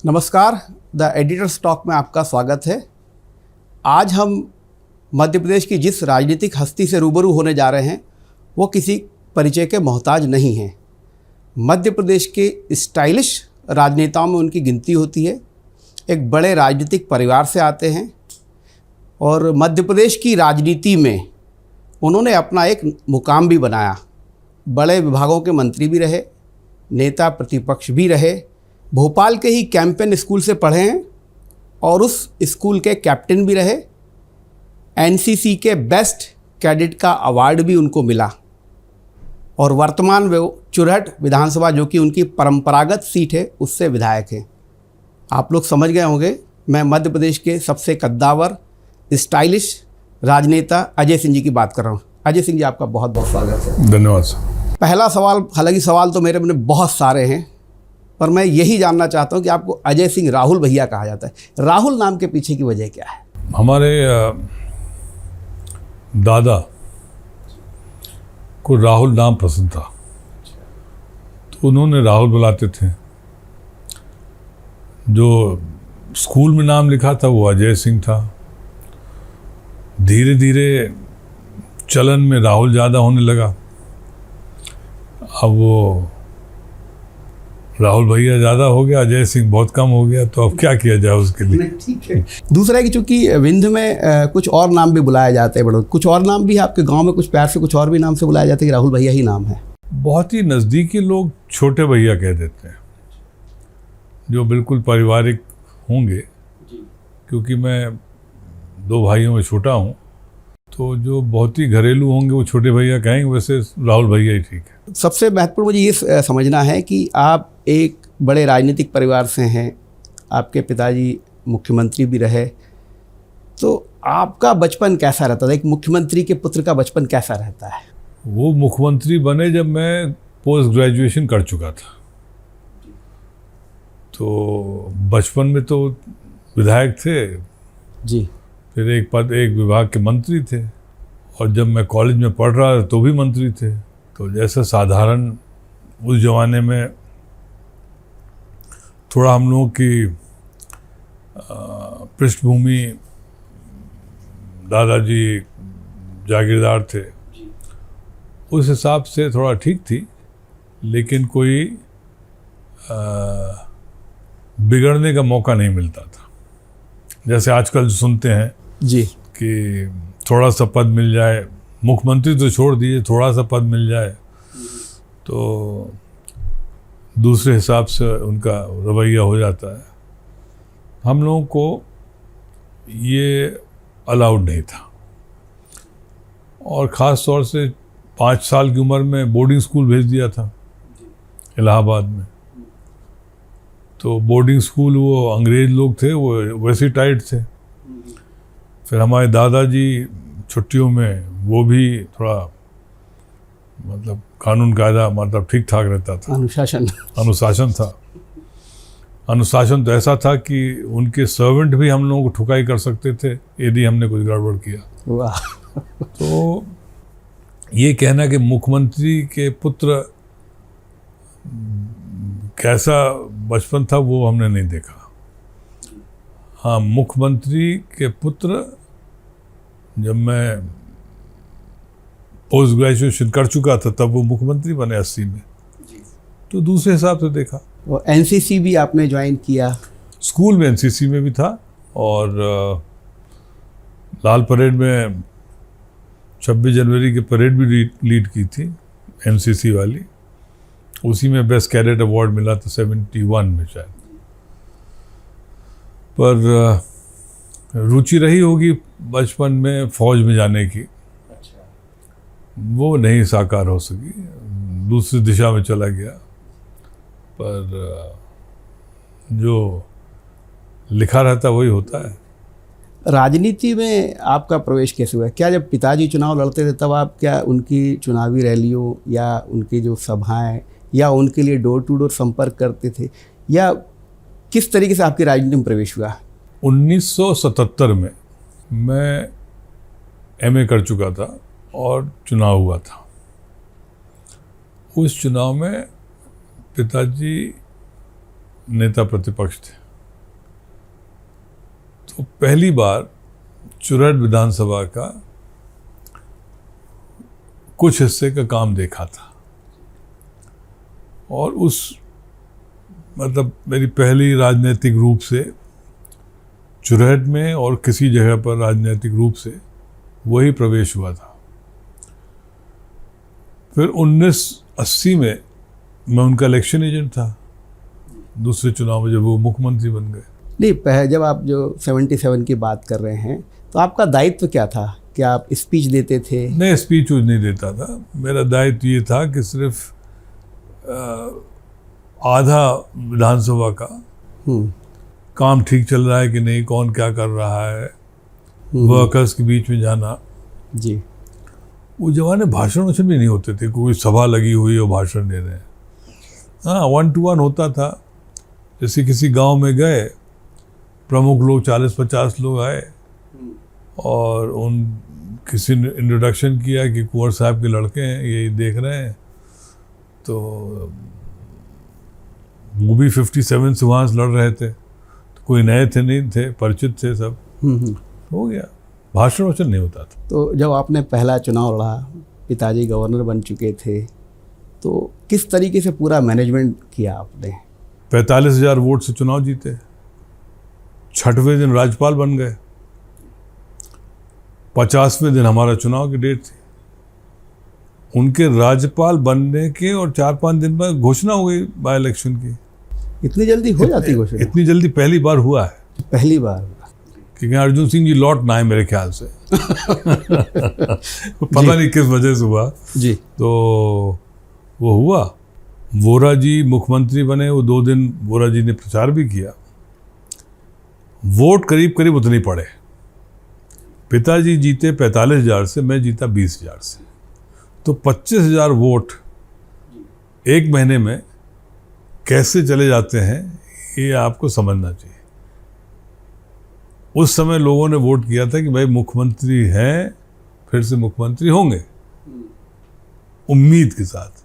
नमस्कार, the editors talk में आपका स्वागत है। आज हम मध्य प्रदेश की जिस राजनीतिक हस्ती से रूबरू होने जा रहे हैं वो किसी परिचय के मोहताज नहीं हैं। मध्य प्रदेश के स्टाइलिश राजनेताओं में उनकी गिनती होती है। एक बड़े राजनीतिक परिवार से आते हैं और मध्य प्रदेश की राजनीति में उन्होंने अपना एक मुकाम भी बनाया। बड़े विभागों के मंत्री भी रहे, नेता प्रतिपक्ष भी रहे, भोपाल के ही कैंपेन स्कूल से पढ़े हैं और उस स्कूल के कैप्टन भी रहे। एनसीसी के बेस्ट कैडेट का अवार्ड भी उनको मिला और वर्तमान वे चुरहट विधानसभा, जो कि उनकी परंपरागत सीट है, उससे विधायक हैं। आप लोग समझ गए होंगे, मैं मध्य प्रदेश के सबसे कद्दावर स्टाइलिश राजनेता अजय सिंह जी की बात कर रहा हूँ। अजय सिंह जी, आपका बहुत बहुत स्वागत है। धन्यवाद सर। पहला सवाल, हालांकि सवाल तो मेरे में बहुत सारे हैं, पर मैं यही जानना चाहता हूं कि आपको अजय सिंह राहुल भैया कहा जाता है। राहुल नाम के पीछे की वजह क्या है? हमारे दादा को राहुल नाम पसंद था, तो उन्होंने राहुल बुलाते थे। जो स्कूल में नाम लिखा था वो अजय सिंह था। धीरे धीरे चलन में राहुल ज़्यादा होने लगा। अब वो राहुल भैया ज़्यादा हो गया, अजय सिंह बहुत कम हो गया, तो अब क्या किया जाए उसके लिए। ठीक है। दूसरा है कि चूंकि विंध्य में कुछ और नाम भी बुलाए जाते हैं, बड़ों कुछ और नाम भी है आपके गांव में, कुछ प्यार से कुछ और भी नाम से बुलाया जाता है कि राहुल भैया ही नाम है? बहुत ही नज़दीकी लोग छोटे भैया कह देते हैं, जो बिल्कुल पारिवारिक होंगे, क्योंकि मैं 2 भाइयों में छोटा हूँ, तो जो बहुत ही घरेलू होंगे वो छोटे भैया कहेंगे, वैसे राहुल भैया ही ठीक है। सबसे महत्वपूर्ण मुझे ये समझना है कि आप एक बड़े राजनीतिक परिवार से हैं, आपके पिताजी मुख्यमंत्री भी रहे, तो आपका बचपन कैसा रहता था? एक मुख्यमंत्री के पुत्र का बचपन कैसा रहता है? वो मुख्यमंत्री बने जब मैं पोस्ट ग्रेजुएशन कर चुका था, तो बचपन में तो विधायक थे जी, फिर एक विभाग के मंत्री थे, और जब मैं कॉलेज में पढ़ रहा था तो भी मंत्री थे। तो जैसे साधारण उस ज़माने में थोड़ा हम लोगों की पृष्ठभूमि, दादाजी जागीरदार थे, उस हिसाब से थोड़ा ठीक थी, लेकिन कोई बिगड़ने का मौका नहीं मिलता था। जैसे आजकल सुनते हैं जी कि थोड़ा सा पद मिल जाए, मुख्यमंत्री तो छोड़ दिए, थोड़ा सा पद मिल जाए तो दूसरे हिसाब से उनका रवैया हो जाता है। हम लोगों को ये अलाउड नहीं था, और ख़ास तौर से 5 साल की उम्र में बोर्डिंग स्कूल भेज दिया था इलाहाबाद में। तो बोर्डिंग स्कूल, वो अंग्रेज़ लोग थे, वो वैसे ही टाइट थे। फिर हमारे दादाजी छुट्टियों में, वो भी थोड़ा मतलब कानून कायदा मतलब ठीक ठाक रहता था। अनुशासन था। अनुशासन तो ऐसा था कि उनके सर्वेंट भी हम लोगों को ठुकाई कर सकते थे यदि हमने कुछ गड़बड़ किया। वाह। तो ये कहना कि मुख्यमंत्री के पुत्र कैसा बचपन था वो हमने नहीं देखा। हाँ, मुख्यमंत्री के पुत्र जब मैं पोस्ट ग्रेजुएशन कर चुका था तब वो मुख्यमंत्री बने 80 में, तो दूसरे हिसाब से देखा। और एनसीसी भी आपने ज्वाइन किया? स्कूल में एनसीसी में भी था, और लाल परेड में 26 जनवरी की परेड भी लीड की थी एनसीसी वाली। उसी में बेस्ट कैडेट अवार्ड मिला था 71 में शायद। पर रुचि रही होगी बचपन में फौज में जाने की, वो नहीं साकार हो सकी, दूसरी दिशा में चला गया। पर जो लिखा रहता वही होता है। राजनीति में आपका प्रवेश कैसे हुआ? क्या जब पिताजी चुनाव लड़ते थे तब आप क्या उनकी चुनावी रैलियों या उनकी जो सभाएं या उनके लिए डोर टू डोर संपर्क करते थे, या किस तरीके से आपकी राजनीति में प्रवेश हुआ? 1977 में मैं एमए कर चुका था और चुनाव हुआ था। उस चुनाव में पिताजी नेता प्रतिपक्ष थे तो पहली बार चुरहट विधानसभा का कुछ हिस्से का काम देखा था, और उस मतलब मेरी पहली राजनीतिक रूप से चुरहट में और किसी जगह पर राजनीतिक रूप से वही प्रवेश हुआ था। फिर 1980 में मैं उनका इलेक्शन एजेंट था, दूसरे चुनाव में जब वो मुख्यमंत्री बन गए। नहीं, जब आप जो 77 की बात कर रहे हैं तो आपका दायित्व क्या था? क्या आप स्पीच देते थे? नहीं, स्पीच नहीं देता था। मेरा दायित्व ये था कि सिर्फ आधा विधानसभा का काम ठीक चल रहा है कि नहीं, कौन क्या कर रहा है, वर्कर्स के बीच में जाना। जी, वो जमाने भाषण वाषण भी नहीं होते थे, कोई सभा लगी हुई और भाषण दे रहे हैं। हाँ, 1 to 1 होता था। जैसे किसी गांव में गए, प्रमुख लोग 40-50 लोग आए और उन किसी ने इंट्रोडक्शन किया कि कुंवर साहब के लड़के हैं, ये देख रहे हैं। तो वो भी 57 से वहाँ से लड़ रहे थे, तो कोई नए थे नहीं थे, परिचित थे सब। हो गया, भाषण वाषण नहीं होता था। तो जब आपने पहला चुनाव लड़ा, पिताजी गवर्नर बन चुके थे, तो किस तरीके से पूरा मैनेजमेंट किया आपने? 45,000 वोट से चुनाव जीते, 6वें दिन राज्यपाल बन गए, 50वें दिन हमारा चुनाव की डेट थी। उनके राज्यपाल बनने के और 4-5 दिन बाद घोषणा हो गई बाय इलेक्शन की। इतनी जल्दी हो जाती घोषणा? इतनी जल्दी पहली बार हुआ है। पहली बार? क्योंकि अर्जुन सिंह जी लौट ना आए मेरे ख्याल से। पता नहीं किस वजह से हुआ जी। तो वो हुआ। वोरा जी मुख्यमंत्री बने, वो 2 दिन वोरा जी ने प्रचार भी किया। वोट करीब करीब उतने पड़े। पिताजी जीते 45,000 से, मैं जीता 20,000 से। तो 25,000 वोट एक महीने में कैसे चले जाते हैं, ये आपको समझना चाहिए। उस समय लोगों ने वोट किया था कि भाई मुख्यमंत्री हैं, फिर से मुख्यमंत्री होंगे, उम्मीद के साथ।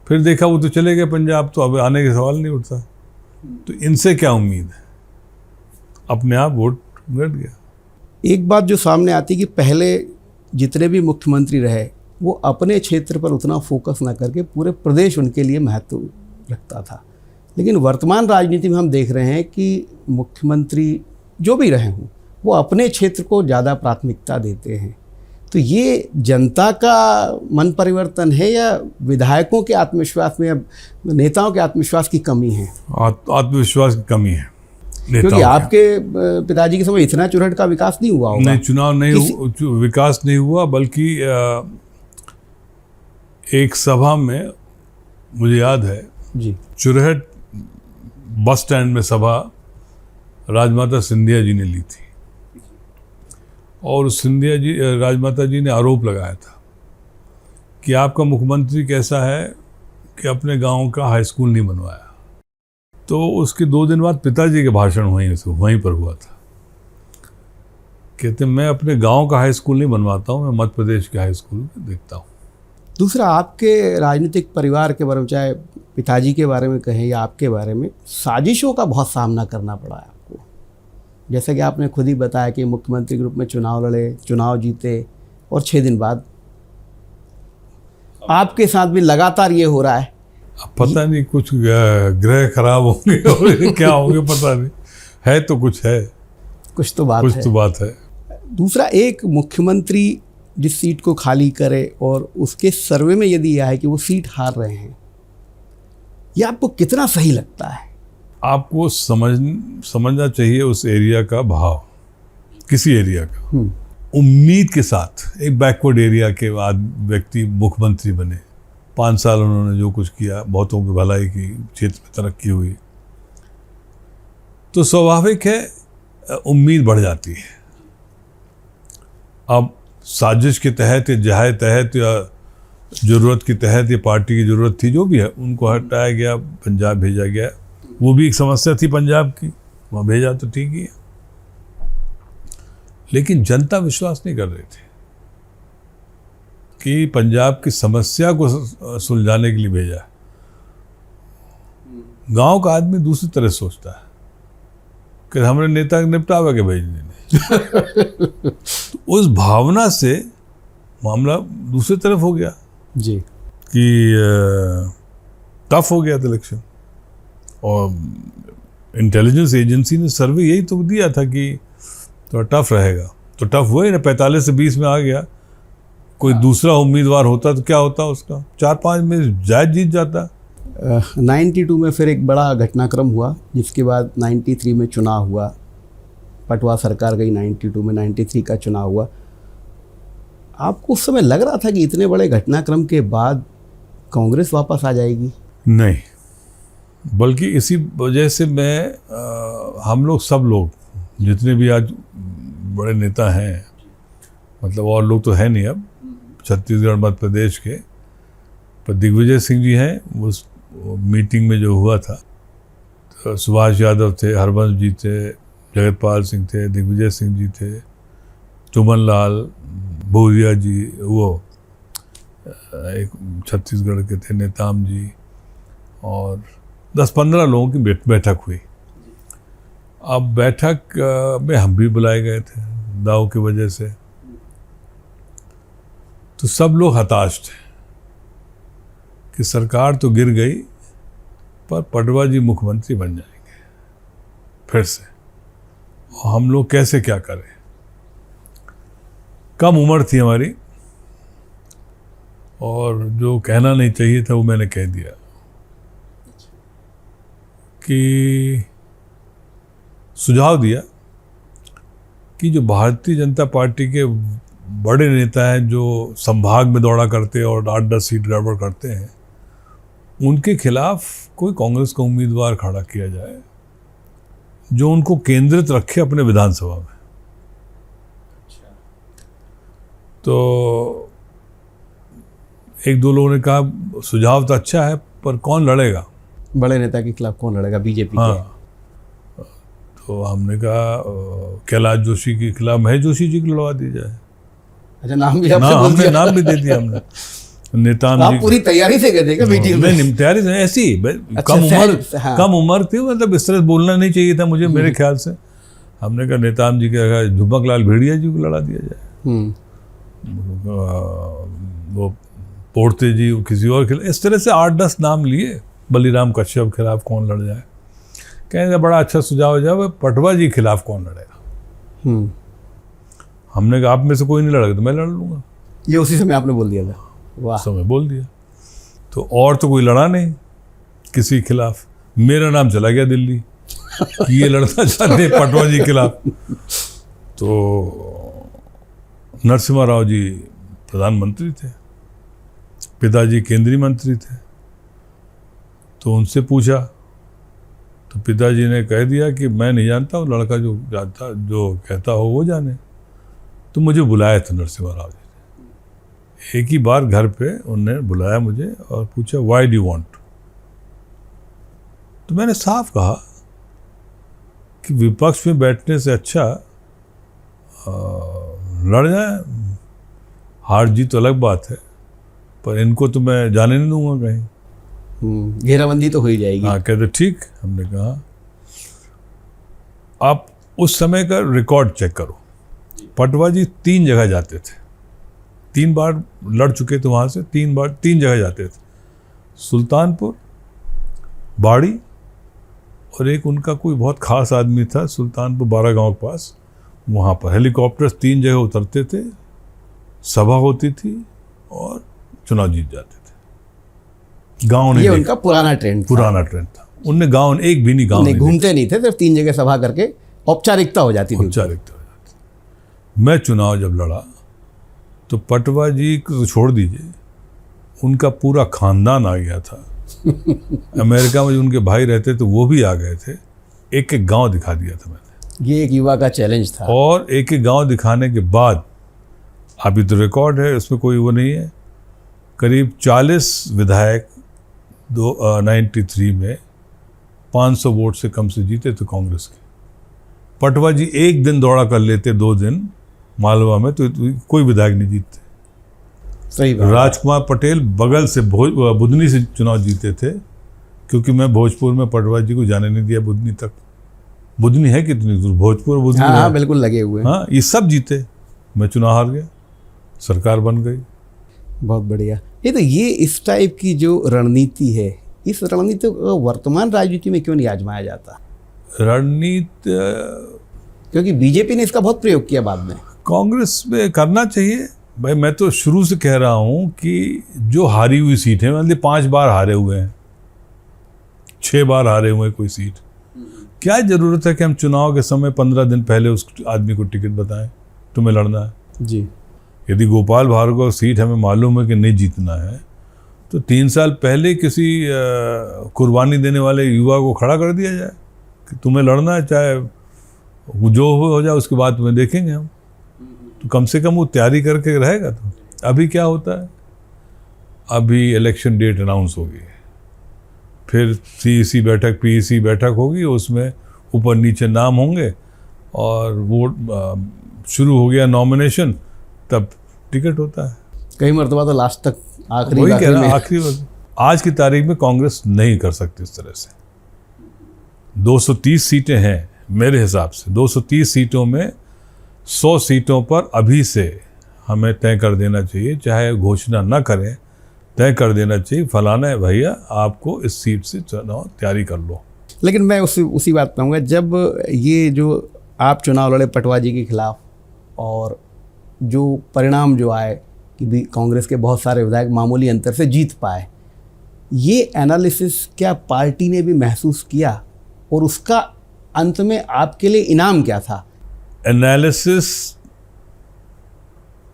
फिर देखा वो तो चले गए पंजाब, तो अब आने का सवाल नहीं उठता। तो इनसे क्या उम्मीद है? अपने आप वोट घट गया। एक बात जो सामने आती कि पहले जितने भी मुख्यमंत्री रहे, वो अपने क्षेत्र पर उतना फोकस ना करके पूरे प्रदेश उनके लिए महत्व रखता था। लेकिन वर्तमान राजनीति में हम देख रहे हैं कि मुख्यमंत्री जो भी रहे हों, वो अपने क्षेत्र को ज़्यादा प्राथमिकता देते हैं। तो ये जनता का मन परिवर्तन है या विधायकों के आत्मविश्वास में या नेताओं के आत्मविश्वास की कमी है? आत्मविश्वास की कमी है। क्योंकि आपके पिताजी के समय इतना चुरहट का विकास नहीं हुआ होगा। नहीं, चुनाव नहीं, विकास नहीं हुआ, बल्कि एक सभा में मुझे याद है जी, चुरहट बस स्टैंड में सभा राजमाता सिंधिया जी ने ली थी, और सिंधिया जी, राजमाता जी ने आरोप लगाया था कि आपका मुख्यमंत्री कैसा है कि अपने गांव का हाई स्कूल नहीं बनवाया। तो उसके 2 दिन बाद पिताजी के भाषण वहीं पर हुआ था। कहते मैं अपने गांव का हाई स्कूल नहीं बनवाता हूं, मैं मध्य प्रदेश के हाई स्कूल देखता हूं। दूसरा, आपके राजनीतिक परिवार के बारे में, चाहे पिताजी के बारे में कहें या आपके बारे में, साजिशों का बहुत सामना करना पड़ा है आपको। जैसा कि आपने खुद ही बताया कि मुख्यमंत्री के रूप में चुनाव लड़े, चुनाव जीते, और 6 दिन बाद आपके साथ भी लगातार ये हो रहा है। अब पता नहीं, कुछ ग्रह खराब होंगे और क्या होंगे पता नहीं, है तो कुछ है, कुछ तो बात है। दूसरा, एक मुख्यमंत्री जिस सीट को खाली करे और उसके सर्वे में यदि यह है कि वो सीट हार रहे हैं, ये आपको कितना सही लगता है? आपको समझना चाहिए उस एरिया का भाव, किसी एरिया का। उम्मीद के साथ एक बैकवर्ड एरिया के बाद व्यक्ति मुख्यमंत्री बने, 5 साल उन्होंने जो कुछ किया, बहुतों की भलाई की, क्षेत्र में तरक्की हुई, तो स्वाभाविक है उम्मीद बढ़ जाती है। अब साजिश के तहत या जहाए तहत या ज़रूरत के तहत या पार्टी की ज़रूरत थी, जो भी है, उनको हटाया गया, पंजाब भेजा गया। वो भी एक समस्या थी पंजाब की, वहाँ भेजा तो ठीक ही है, लेकिन जनता विश्वास नहीं कर रही थी कि पंजाब की समस्या को सुलझाने के लिए भेजा है। गांव का आदमी दूसरी तरह सोचता है। कि हमारे नेता निपटावा के भेजने नहीं। तो उस भावना से मामला दूसरी तरफ हो गया जी, कि टफ हो गया था इलेक्शन। और इंटेलिजेंस एजेंसी ने सर्वे यही तो दिया था कि थोड़ा टफ रहेगा, तो टफ हुआ ही ना, 45 से 20 में आ गया। कोई दूसरा उम्मीदवार होता तो क्या होता, उसका 4-5 में जायज जीत जाता। 92 में फिर एक बड़ा घटनाक्रम हुआ, जिसके बाद 93 में चुनाव हुआ, पटवा सरकार गई 92 में, 93 का चुनाव हुआ। आपको उस समय लग रहा था कि इतने बड़े घटनाक्रम के बाद कांग्रेस वापस आ जाएगी? नहीं, बल्कि इसी वजह से हम लोग सब लोग जितने भी आज बड़े नेता हैं, मतलब और लोग तो हैं नहीं अब छत्तीसगढ़ मध्य प्रदेश के, पर दिग्विजय सिंह जी हैं। उस मीटिंग में जो हुआ था, तो सुभाष यादव थे, हरबंस जी थे, जगतपाल सिंह थे, दिग्विजय सिंह जी थे, चुमन लाल भूरिया जी, वो एक छत्तीसगढ़ के थे, नेताम जी, और 10-15 लोगों की बैठक हुई। अब बैठक में हम भी बुलाए गए थे दाव की वजह से। तो सब लोग हताश थे कि सरकार तो गिर गई, पर पटवा जी मुख्यमंत्री बन जाएंगे फिर से, और हम लोग कैसे क्या करें। कम उम्र थी हमारी, और जो कहना नहीं चाहिए था वो मैंने कह दिया कि सुझाव दिया कि जो भारतीय जनता पार्टी के बड़े नेता हैं, जो संभाग में दौड़ा करते और 8-10 सीट गड़बड़ करते हैं, उनके खिलाफ कोई कांग्रेस का उम्मीदवार खड़ा किया जाए जो उनको केंद्रित रखे अपने विधानसभा में। तो एक दो लोगों ने कहा सुझाव तो अच्छा है, पर कौन लड़ेगा? बड़े नेता के खिलाफ कौन लड़ेगा? बीजेपी के। हाँ, तो हमने कहा कैलाश जोशी के खिलाफ महेश जोशी जी को लड़वा दी जाए। अच्छा, नाम भी आपने बोल हमने दिया? नाम भी दे दिया हमने। नेताम आप जी पूरी तैयारी से गए थे क्या मीटिंग में? नहीं, तैयारी से ऐसी अच्छा, कम उम्र थी, मतलब इस तरह बोलना नहीं चाहिए था मुझे, मेरे ख्याल से। हमने कहा नेताम जी के झुमक लाल भेड़िया जी को लड़ा दिया जाए, वो पोड़ते जी किसी और खिलाफ, इस तरह से 8-10 नाम लिए। बलीराम कश्यप खिलाफ कौन लड़ जाए, कहेंगे बड़ा अच्छा सुझाव हो जाए, पटवा जी खिलाफ कौन लड़ेगा? हमने कहा आप में से कोई नहीं लड़ेगा तो मैं लड़ लूँगा। ये उसी समय आपने बोल दिया था? वाह, समय बोल दिया। तो और तो कोई लड़ा नहीं किसी खिलाफ, मेरा नाम चला गया दिल्ली कि ये लड़ना चाहते हैं पटवा जी खिलाफ। तो नरसिम्हा राव जी प्रधानमंत्री थे, पिताजी केंद्रीय मंत्री थे, तो उनसे पूछा तो पिताजी ने कह दिया कि मैं नहीं जानता, वो लड़का जो जानता जो कहता हो वो जाने। तो मुझे बुलाया था नरसिम्हा राव जी, एक ही बार घर पे उन्होंने बुलाया मुझे और पूछा व्हाई डू यू वांट। तो मैंने साफ कहा कि विपक्ष में बैठने से अच्छा लड़ जाए, हार जीत तो अलग बात है, पर इनको तो मैं जाने नहीं दूंगा कहीं। घेराबंदी तो हो ही जाएगी। हाँ, कहते ठीक। हमने कहा आप उस समय का रिकॉर्ड चेक करो, पटवा जी 3 जगह जाते थे, 3 बार लड़ चुके थे वहाँ से, 3 जगह जाते थे, सुल्तानपुर, बाड़ी, और एक उनका कोई बहुत खास आदमी था सुल्तानपुर 12 गांव के पास, वहाँ पर हेलीकॉप्टर 3 जगह उतरते थे, सभा होती थी और चुनाव जीत जाते थे। गांव ने ये उनका पुराना ट्रेंड था। उनने गांव एक भी नहीं, गांव नहीं घूमते नहीं थे, सिर्फ 3 जगह सभा करके औपचारिकता हो जाती थी। मैं चुनाव जब लड़ा तो पटवा जी को छोड़ दीजिए, उनका पूरा खानदान आ गया था। अमेरिका में जो उनके भाई रहते थे वो भी आ गए थे। एक एक गांव दिखा दिया था मैंने। ये एक युवा का चैलेंज था। और एक एक गांव दिखाने के बाद, अभी तो रिकॉर्ड है, उसमें कोई वो नहीं है, करीब 40 विधायक 93 में 500 वोट से कम से जीते थे कांग्रेस के। पटवा जी एक दिन दौड़ा कर लेते, 2 दिन मालवा में, तो कोई विधायक नहीं जीतते। सही बात। राजकुमार पटेल बगल से बुधनी से चुनाव जीते थे, क्योंकि मैं भोजपुर में पटवा जी को जाने नहीं दिया बुधनी तक। बुधनी है कितनी दूर, भोजपुर बुधनी हाँ है। हाँ बिल्कुल लगे हुए हैं। हाँ, ये सब जीते, मैं चुनाव हार गया, सरकार बन गई। बहुत बढ़िया। ये तो ये इस टाइप की जो रणनीति है, इस रणनीति को वर्तमान राजनीति में क्यों नहीं आजमाया जाता? रणनीति क्योंकि बीजेपी ने इसका बहुत प्रयोग किया बाद में। कांग्रेस में करना चाहिए भाई। मैं तो शुरू से कह रहा हूँ कि जो हारी हुई सीट है, मतलब 5 बार हारे हुए हैं, 6 बार हारे हुए हैं कोई सीट, क्या जरूरत है कि हम चुनाव के समय 15 दिन पहले उस आदमी को टिकट बताएं तुम्हें लड़ना है? जी। यदि गोपाल भार्गव सीट हमें मालूम है कि नहीं जीतना है, तो 3 साल पहले किसी कुर्बानी देने वाले युवा को खड़ा कर दिया जाए कि तुम्हें लड़ना है, चाहे जो हो जाए, उसके बाद तुम्हें देखेंगे हम। तो कम से कम वो तैयारी करके रहेगा। तो अभी क्या होता है, अभी इलेक्शन डेट अनाउंस होगी, फिर सीईसी बैठक, पीईसी बैठक होगी, उसमें ऊपर नीचे नाम होंगे और वोट शुरू हो गया, नॉमिनेशन, तब टिकट होता है। कई मरतबा तो लास्ट तक आखिरी वही कह रहा में। आखिरी वक्त। आज की तारीख में कांग्रेस नहीं कर सकती इस तरह से। 230 सीटें हैं मेरे हिसाब से, 230 सीटों में 100 सीटों पर अभी से हमें तय कर देना चाहिए, चाहे घोषणा ना करें, तय कर देना चाहिए फलाना है भैया, आपको इस सीट से चुनाव तैयारी कर लो। लेकिन मैं उसी बात पे आऊँगा, जब ये जो आप चुनाव लड़े पटवा जी के खिलाफ और जो परिणाम जो आए कि भी कांग्रेस के बहुत सारे विधायक मामूली अंतर से जीत पाए, ये एनालिसिस क्या पार्टी ने भी महसूस किया और उसका अंत में आपके लिए इनाम क्या था? एनालिसिस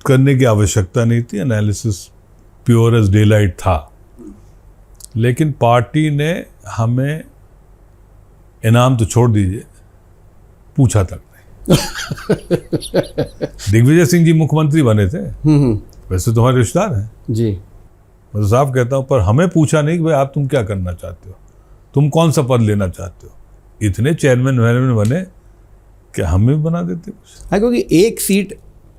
करने की आवश्यकता नहीं थी, analysis pure as daylight था, लेकिन पार्टी ने हमें इनाम तो छोड़ दीजिए, पूछा तक नहीं। दिग्विजय सिंह जी मुख्यमंत्री बने थे, वैसे तो हमारे रिश्तेदार हैं जी, मैं तो साफ कहता हूँ, पर हमें पूछा नहीं कि भाई आप तुम क्या करना चाहते हो, तुम कौन सा पद लेना चाहते हो। इतने चेयरमैन बने कि हमें भी बना देते कुछ। हाँ, क्योंकि एक सीट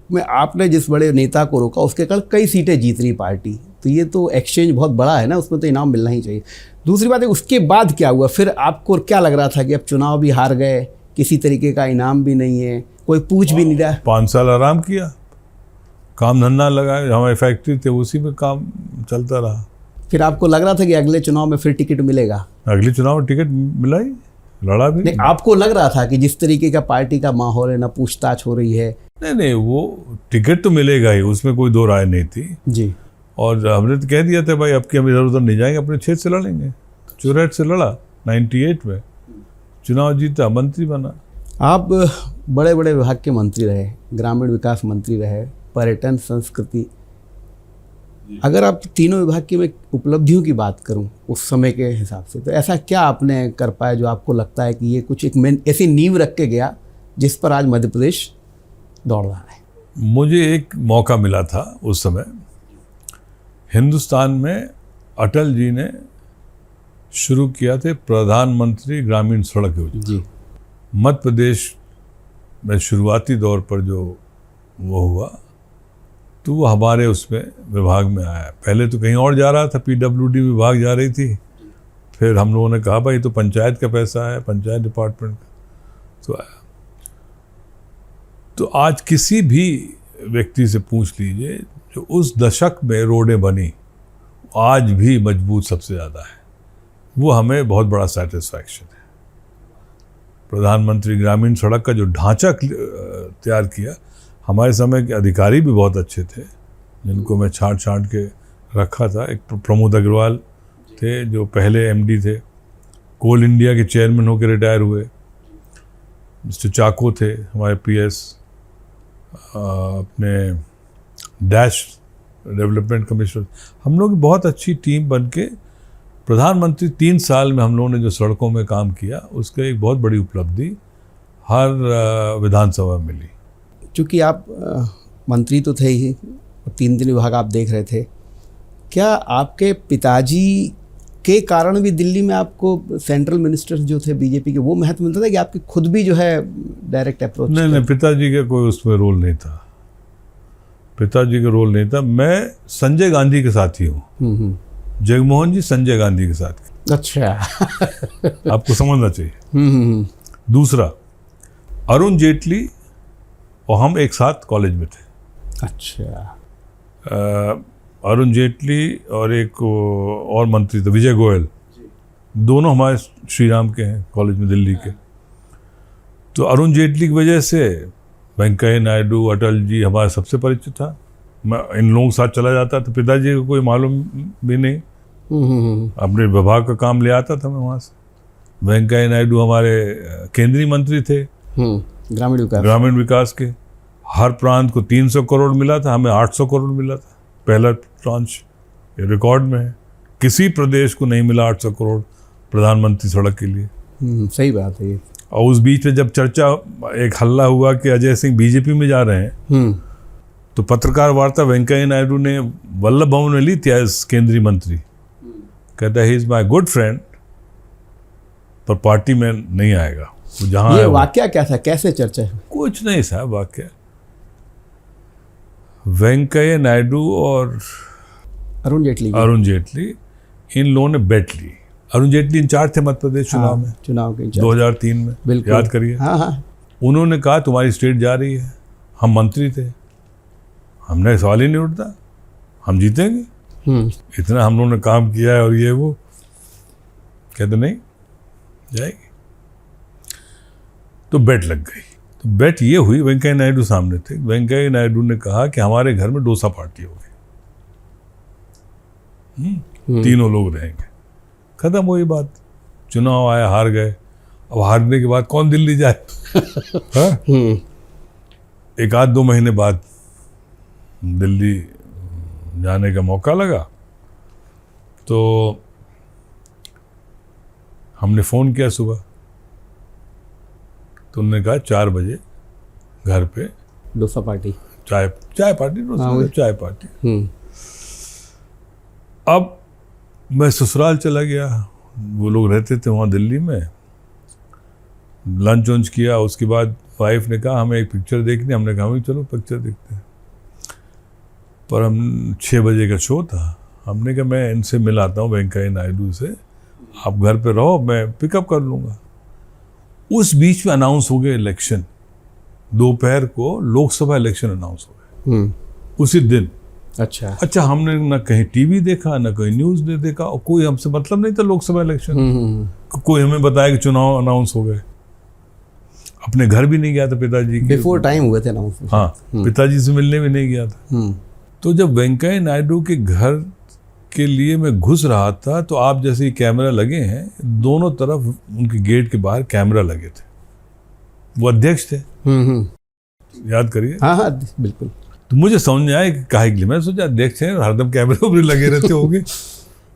में आपने जिस बड़े नेता को रोका, उसके कल कई सीटें जीत रही पार्टी, तो ये तो एक्सचेंज बहुत बड़ा है ना, उसमें तो इनाम मिलना ही चाहिए। दूसरी बात है, उसके बाद क्या हुआ? फिर आपको क्या लग रहा था कि अब चुनाव भी हार गए, किसी तरीके का इनाम भी नहीं है, कोई पूछ भी नहीं रहा? 5 साल आराम किया, काम धंधा लगाए, हमारी फैक्ट्री थे, उसी में काम चलता रहा। फिर आपको लग रहा था कि अगले चुनाव में फिर टिकट मिलेगा? अगले चुनाव में टिकट मिला ही, लड़ा भी नहीं, आपको लग रहा था कि जिस तरीके का पार्टी का माहौल है, ना पूछताछ हो रही है? नहीं, वो टिकट तो मिलेगा ही, उसमें कोई दो राय नहीं थी जी। और हमने तो कह दिया था भाई अब की हम इधर उधर नहीं जाएंगे, अपने क्षेत्र से लड़ेंगे। चुरैठ से लड़ा, 98 में चुनाव जीता, मंत्री बना। आप बड़े बड़े विभाग के मंत्री रहे, ग्रामीण विकास मंत्री रहे, पर्यटन, संस्कृति। अगर आप तीनों विभाग की मैं उपलब्धियों की बात करूं उस समय के हिसाब से, तो ऐसा क्या आपने कर पाया जो आपको लगता है कि ये कुछ एक ऐसी नींव रख के गया जिस पर आज मध्य प्रदेश दौड़ रहा है? मुझे एक मौका मिला था उस समय, हिंदुस्तान में अटल जी ने शुरू किया थे प्रधानमंत्री ग्रामीण सड़क योजना जी। मध्य प्रदेश में शुरुआती दौर पर जो वो हुआ, तो वो हमारे उसमें विभाग में आया। पहले तो कहीं और जा रहा था, पीडब्ल्यूडी विभाग जा रही थी, फिर हम लोगों ने कहा भाई तो पंचायत का पैसा है, पंचायत डिपार्टमेंट का, तो आया। तो आज किसी भी व्यक्ति से पूछ लीजिए जो उस दशक में रोडें बनी, आज भी मजबूत सबसे ज़्यादा है, वो हमें बहुत बड़ा सेटिस्फैक्शन है। प्रधानमंत्री ग्रामीण सड़क का जो ढांचा तैयार किया, हमारे समय के अधिकारी भी बहुत अच्छे थे जिनको मैं छांट के रखा था। एक प्रमोद अग्रवाल थे जो पहले एमडी थे, कोल इंडिया के चेयरमैन होकर रिटायर हुए। मिस्टर चाको थे हमारे पीएस, अपने डैश डेवलपमेंट कमिश्नर। हम लोग बहुत अच्छी टीम बन के प्रधानमंत्री 3 साल में हम लोगों ने जो सड़कों में काम किया, उसका एक बहुत बड़ी उपलब्धि हर विधानसभा में मिली। चूँकि आप मंत्री तो थे ही, 3 विभाग आप देख रहे थे, क्या आपके पिताजी के कारण भी दिल्ली में आपको सेंट्रल मिनिस्टर्स जो थे बीजेपी के, वो महत्व मिलता था कि आपके खुद भी जो है डायरेक्ट अप्रोच? नहीं, पिताजी का कोई उसमें रोल नहीं था, पिताजी का रोल नहीं था। मैं संजय गांधी के साथ ही हूँ। जगमोहन जी संजय गांधी के साथ। अच्छा। आपको समझना चाहिए। दूसरा, अरुण जेटली और हम एक साथ कॉलेज में थे। अच्छा। अरुण जेटली और एक और मंत्री थे, विजय गोयल, दोनों हमारे श्री राम के हैं कॉलेज में, दिल्ली के। तो अरुण जेटली की वजह से वेंकैया नायडू, अटल जी हमारे सबसे परिचित था। मैं इन लोगों के साथ चला जाता तो पिताजी को कोई मालूम भी नहीं, अपने विभाग का काम ले आता था मैं वहाँ से। वेंकैया नायडू हमारे केंद्रीय मंत्री थे, ग्रामीण विकास के। हर प्रांत को 300 करोड़ मिला था, हमें 800 करोड़ मिला था, पहला ट्रांच। ये रिकॉर्ड में है, किसी प्रदेश को नहीं मिला 800 करोड़ प्रधानमंत्री सड़क के लिए। सही बात है ये। और उस बीच में जब चर्चा, एक हल्ला हुआ कि अजय सिंह बीजेपी में जा रहे हैं, तो पत्रकार वार्ता वेंकैया नायडू ने वल्लभ भवन में ली थी एज केंद्रीय मंत्री। कहता है he is my good friend, पर पार्टी में नहीं आएगा। वो जहाँ ये वाकया क्या था, कैसे चर्चा है? कुछ नहीं साहब, वाकया वेंकैया नायडू और अरुण जेटली इन लोगों ने बेट ली। अरुण जेटली इंचार्ज थे मध्य प्रदेश चुनाव में, चुनाव के 2003 में, बिल्कुल याद करिए। हाँ। उन्होंने कहा तुम्हारी स्टेट जा रही है, हम मंत्री थे, हमने सवाल ही नहीं उठता, हम जीतेंगे, इतना हम लोगों ने काम किया है और ये वो। कहते नहीं जाएगी, तो बेट लग गई। तो बेट ये हुई, वेंकैया नायडू सामने थे। वेंकैया नायडू ने कहा कि हमारे घर में डोसा पार्टी होगी, तीनों लोग रहेंगे। खत्म हुई बात। चुनाव आया, हार गए। अब हारने के बाद कौन दिल्ली जाए? एक आध 2 महीने बाद दिल्ली जाने का मौका लगा, तो हमने फ़ोन किया सुबह, तो उन्होंने कहा 4 बजे घर पे डोसा पार्टी, चाय पार्टी, चाय पार्टी। अब मैं ससुराल चला गया, वो लोग रहते थे वहाँ दिल्ली में। लंच वंच किया, उसके बाद वाइफ ने कहा हमें एक पिक्चर देखनी। हमने कहा चलो पिक्चर देखते हैं। पर हम 6 बजे का शो था। हमने कहा मैं इनसे मिल आता हूँ, वेंकैया नायडू से, आप घर पे रहो, मैं पिकअप कर लूँगा। उस बीच में अनाउंस हो गया इलेक्शन। दोपहर को लोकसभा इलेक्शन अनाउंस हो गए उसी दिन। अच्छा, हमने ना कहीं टीवी देखा, ना कहीं न्यूज़ ने देखा, और कोई हमसे मतलब नहीं था लोकसभा इलेक्शन। कोई हमें बताया कि चुनाव अनाउंस हो गए। अपने घर भी नहीं गया था पिताजी के, बिफोर टाइम हुए थे अनाउंस। हाँ, पिताजी से मिलने भी नहीं गया था। तो जब वेंकैया नायडू के घर के लिए मैं घुस रहा था, तो आप जैसे कैमरा लगे हैं, दोनों तरफ उनके गेट के बाहर कैमरा लगे थे। वो अध्यक्ष थे, याद करिए। हाँ, बिल्कुल। तो मुझे समझ में आया कि काहे के लिए। मैं सोचा अध्यक्ष हैं, हरदम कैमरे ऊपर लगे रहते होंगे।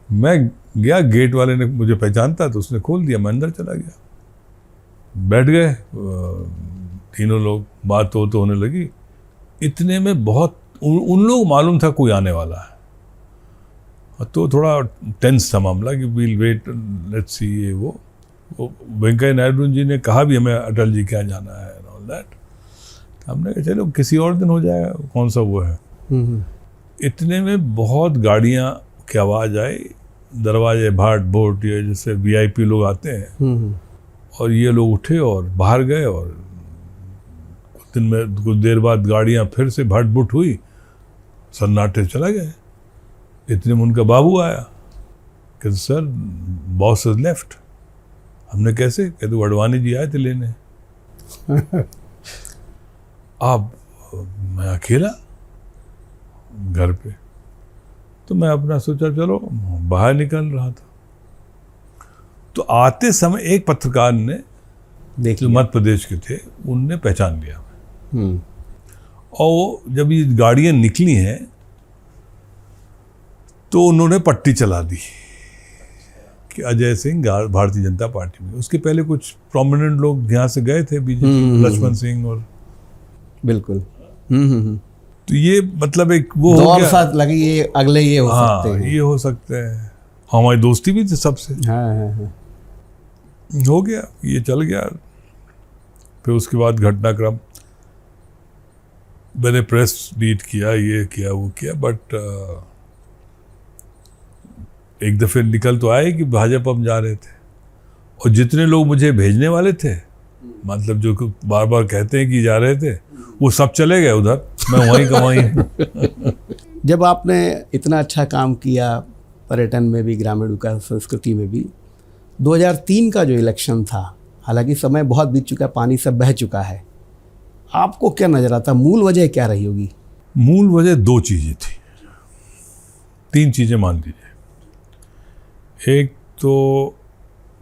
मैं गया, गेट वाले ने मुझे पहचानता तो उसने खोल दिया, मैं अंदर चला गया। बैठ गए तीनों लोग, बात तो होने लगी। इतने में बहुत उन लोग मालूम था कोई आने वाला है, तो थोड़ा टेंस था मामला कि वील वेट, लेट्स सी, ये वो वेंकैया नायडू जी ने कहा भी हमें अटल जी क्या जाना है, ऑल दैट। हमने कहा चलो किसी और दिन हो जाएगा, कौन सा वो है। इतने में बहुत गाड़ियाँ की आवाज़ आई, दरवाजे भाट भोट, ये जैसे VIP लोग आते हैं, और ये लोग उठे और बाहर गए। और कुछ देर बाद गाड़ियाँ फिर से भाट भुट हुई, सन्नाटे चला गए। इतने में उनका बाबू आया, कहते सर बॉस हैज लेफ्ट। हमने कैसे? कहते वडवानी जी आए थे लेने। अब मैं अकेला घर पे, तो मैं अपना सोचा चलो बाहर निकल रहा था। तो आते समय एक पत्रकार ने, जो मध्य प्रदेश के थे, उनने पहचान लिया। और जब ये गाड़ियाँ निकली हैं तो उन्होंने पट्टी चला दी कि अजय सिंह भारतीय जनता पार्टी में। उसके पहले कुछ प्रोमिनेंट लोग यहाँ से गए थे, बीजेपी, लक्ष्मण सिंह और, बिल्कुल। तो ये मतलब एक वो हो गया, साथ लगी, ये अगले ये हो सकते हैं, ये हो सकते हैं। हमारी दोस्ती भी थी सबसे। हाँ। हो गया, ये चल गया। फिर उसके बाद घटनाक्रम, मैंने प्रेस मीट किया, ये किया, वो किया, बट एक दफ़े निकल तो आए कि भाजपा हम जा रहे थे। और जितने लोग मुझे भेजने वाले थे मतलब जो बार बार कहते हैं कि जा रहे थे वो सब चले गए उधर, मैं वहीं का वहीं। जब आपने इतना अच्छा काम किया पर्यटन में भी, ग्रामीण विकास, संस्कृति में भी, 2003 का जो इलेक्शन था, हालांकि समय बहुत बीत चुका है, पानी सब बह चुका है, आपको क्या नजर आता, मूल वजह क्या रही होगी? मूल वजह दो चीज़ें थी, तीन चीज़ें मान लीजिए। एक तो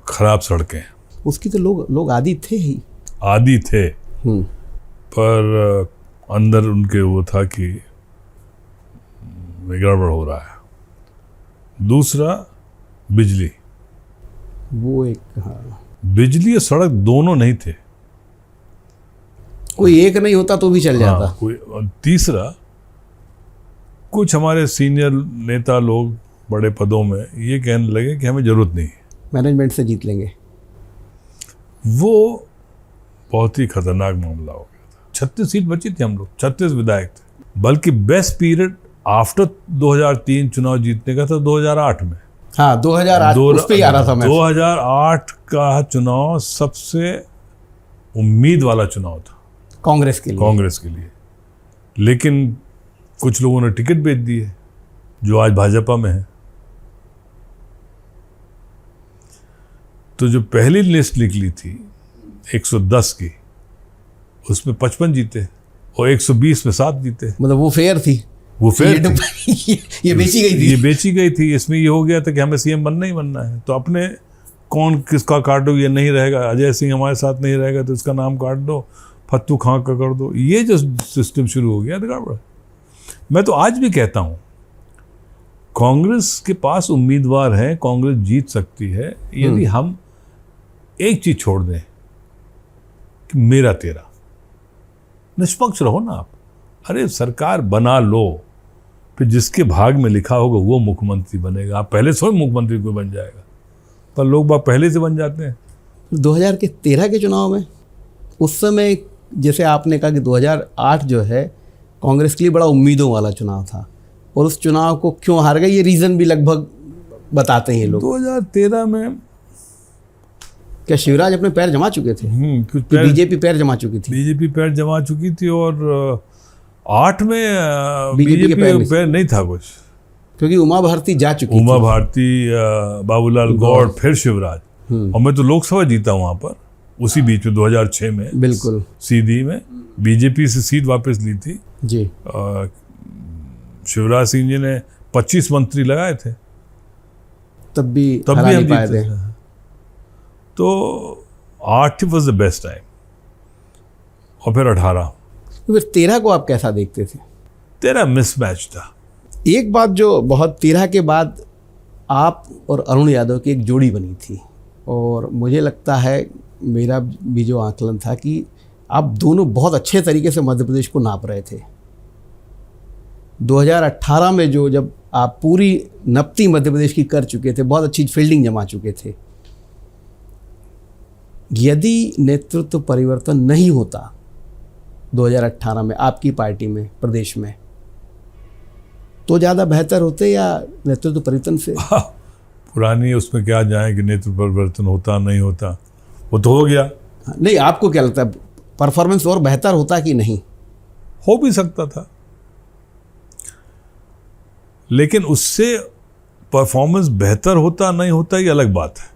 खराब सड़कें, उसकी तो लोग आदी थे ही, आदी थे, पर अंदर उनके वो था कि गड़बड़ हो रहा है। दूसरा बिजली, वो एक, हाँ, बिजली और सड़क दोनों नहीं थे, कोई एक नहीं होता तो भी चल जाता। हाँ, कोई। और तीसरा, कुछ हमारे सीनियर नेता लोग बड़े पदों में ये कहने लगे कि हमें जरूरत नहीं है, मैनेजमेंट से जीत लेंगे। वो बहुत ही खतरनाक मामला हो गया था। 36 सीट बची थी, हम लोग 36 विधायक थे। बल्कि बेस्ट पीरियड आफ्टर 2003 चुनाव जीतने का था 2008 में। हाँ, 2008 उस पे ही आ रहा था मैं। 2008 का चुनाव सबसे उम्मीद वाला चुनाव था कांग्रेस के लिए। लेकिन कुछ लोगों ने टिकट बेच दिए जो आज भाजपा में है। तो जो पहली लिस्ट निकली थी 110 की, उसमें 55 जीते और 120 में 7 जीते। मतलब वो फेयर थी, वो फेयर थी। ये बेची गई थी, ये बेची गई थी। इसमें ये हो गया था कि हमें सीएम बनना ही बनना है, तो अपने कौन किसका काट दो, ये नहीं रहेगा, अजय सिंह हमारे साथ नहीं रहेगा तो इसका नाम काट दो, फत्तू खां का कर दो। ये जो सिस्टम शुरू हो गया था। मैं तो आज भी कहता हूँ कांग्रेस के पास उम्मीदवार हैं, कांग्रेस जीत सकती है यदि हम एक चीज छोड़ दें कि मेरा तेरा, निष्पक्ष रहो ना आप। अरे सरकार बना लो, फिर जिसके भाग में लिखा होगा वो मुख्यमंत्री बनेगा। आप पहले से मुख्यमंत्री कोई बन जाएगा, पर लोग बाग पहले से बन जाते हैं। 2013 के चुनाव में, उस समय जैसे आपने कहा कि 2008 जो है कांग्रेस के लिए बड़ा उम्मीदों वाला चुनाव था, और उस चुनाव को क्यों हार गए ये रीज़न भी लगभग बताते हैं लोग। 2013 में क्या शिवराज अपने पैर जमा चुके थे? बीजेपी पैर जमा चुकी थी। बीजेपी पैर जमा चुकी थी, और 8 में बीजेपी के पैर नहीं था कुछ, क्योंकि उमा भारती जा चुकी थी। उमा भारती, बाबूलाल गौड़, फिर शिवराज। और मैं तो लोकसभा जीता वहाँ पर उसी बीच में 2006 में, बिल्कुल सीधी में बीजेपी से सीट वापस ली थी जी। शिवराज सिंह जी ने 25 मंत्री लगाए थे, तब भी हम पाए थे। तो 8 वॉज द बेस्ट टाइम, और फिर 18। तो फिर 13 को आप कैसा देखते थे? 13 मिसमैच था। एक बात जो बहुत 13 के बाद आप और अरुण यादव की एक जोड़ी बनी थी, और मुझे लगता है, मेरा भी जो आकलन था कि आप दोनों बहुत अच्छे तरीके से मध्य प्रदेश को नाप रहे थे। 2018 में जब आप पूरी नपती मध्य प्रदेश की कर चुके थे, बहुत अच्छी फील्डिंग जमा चुके थे, यदि नेतृत्व परिवर्तन नहीं होता 2018 में आपकी पार्टी में, प्रदेश में, तो ज़्यादा बेहतर होते या नेतृत्व परिवर्तन से? पुरानी उसमें क्या जाए कि नेतृत्व परिवर्तन होता नहीं होता, वो तो हो गया। नहीं, आपको क्या लगता है, परफॉर्मेंस और बेहतर होता कि नहीं? हो भी सकता था, लेकिन उससे परफॉर्मेंस बेहतर होता नहीं होता ये अलग बात है।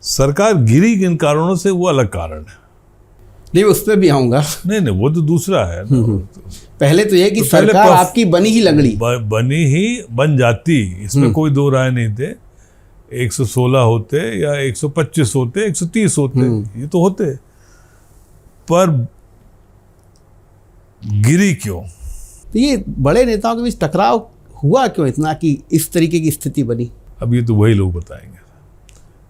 सरकार गिरी किन कारणों से, वो अलग कारण है। नहीं, उस पर भी आऊँगा। नहीं, वो तो दूसरा है। पहले तो ये कि तो सरकार आपकी बनी ही लंगड़ी, बन जाती, इसमें कोई दो राय नहीं थे। 116 होते या 125 होते, 130 होते, ये तो होते, पर गिरी क्यों? तो ये बड़े नेताओं के बीच टकराव हुआ क्यों इतना कि इस तरीके की स्थिति बनी? अब ये तो वही लोग बताएंगे,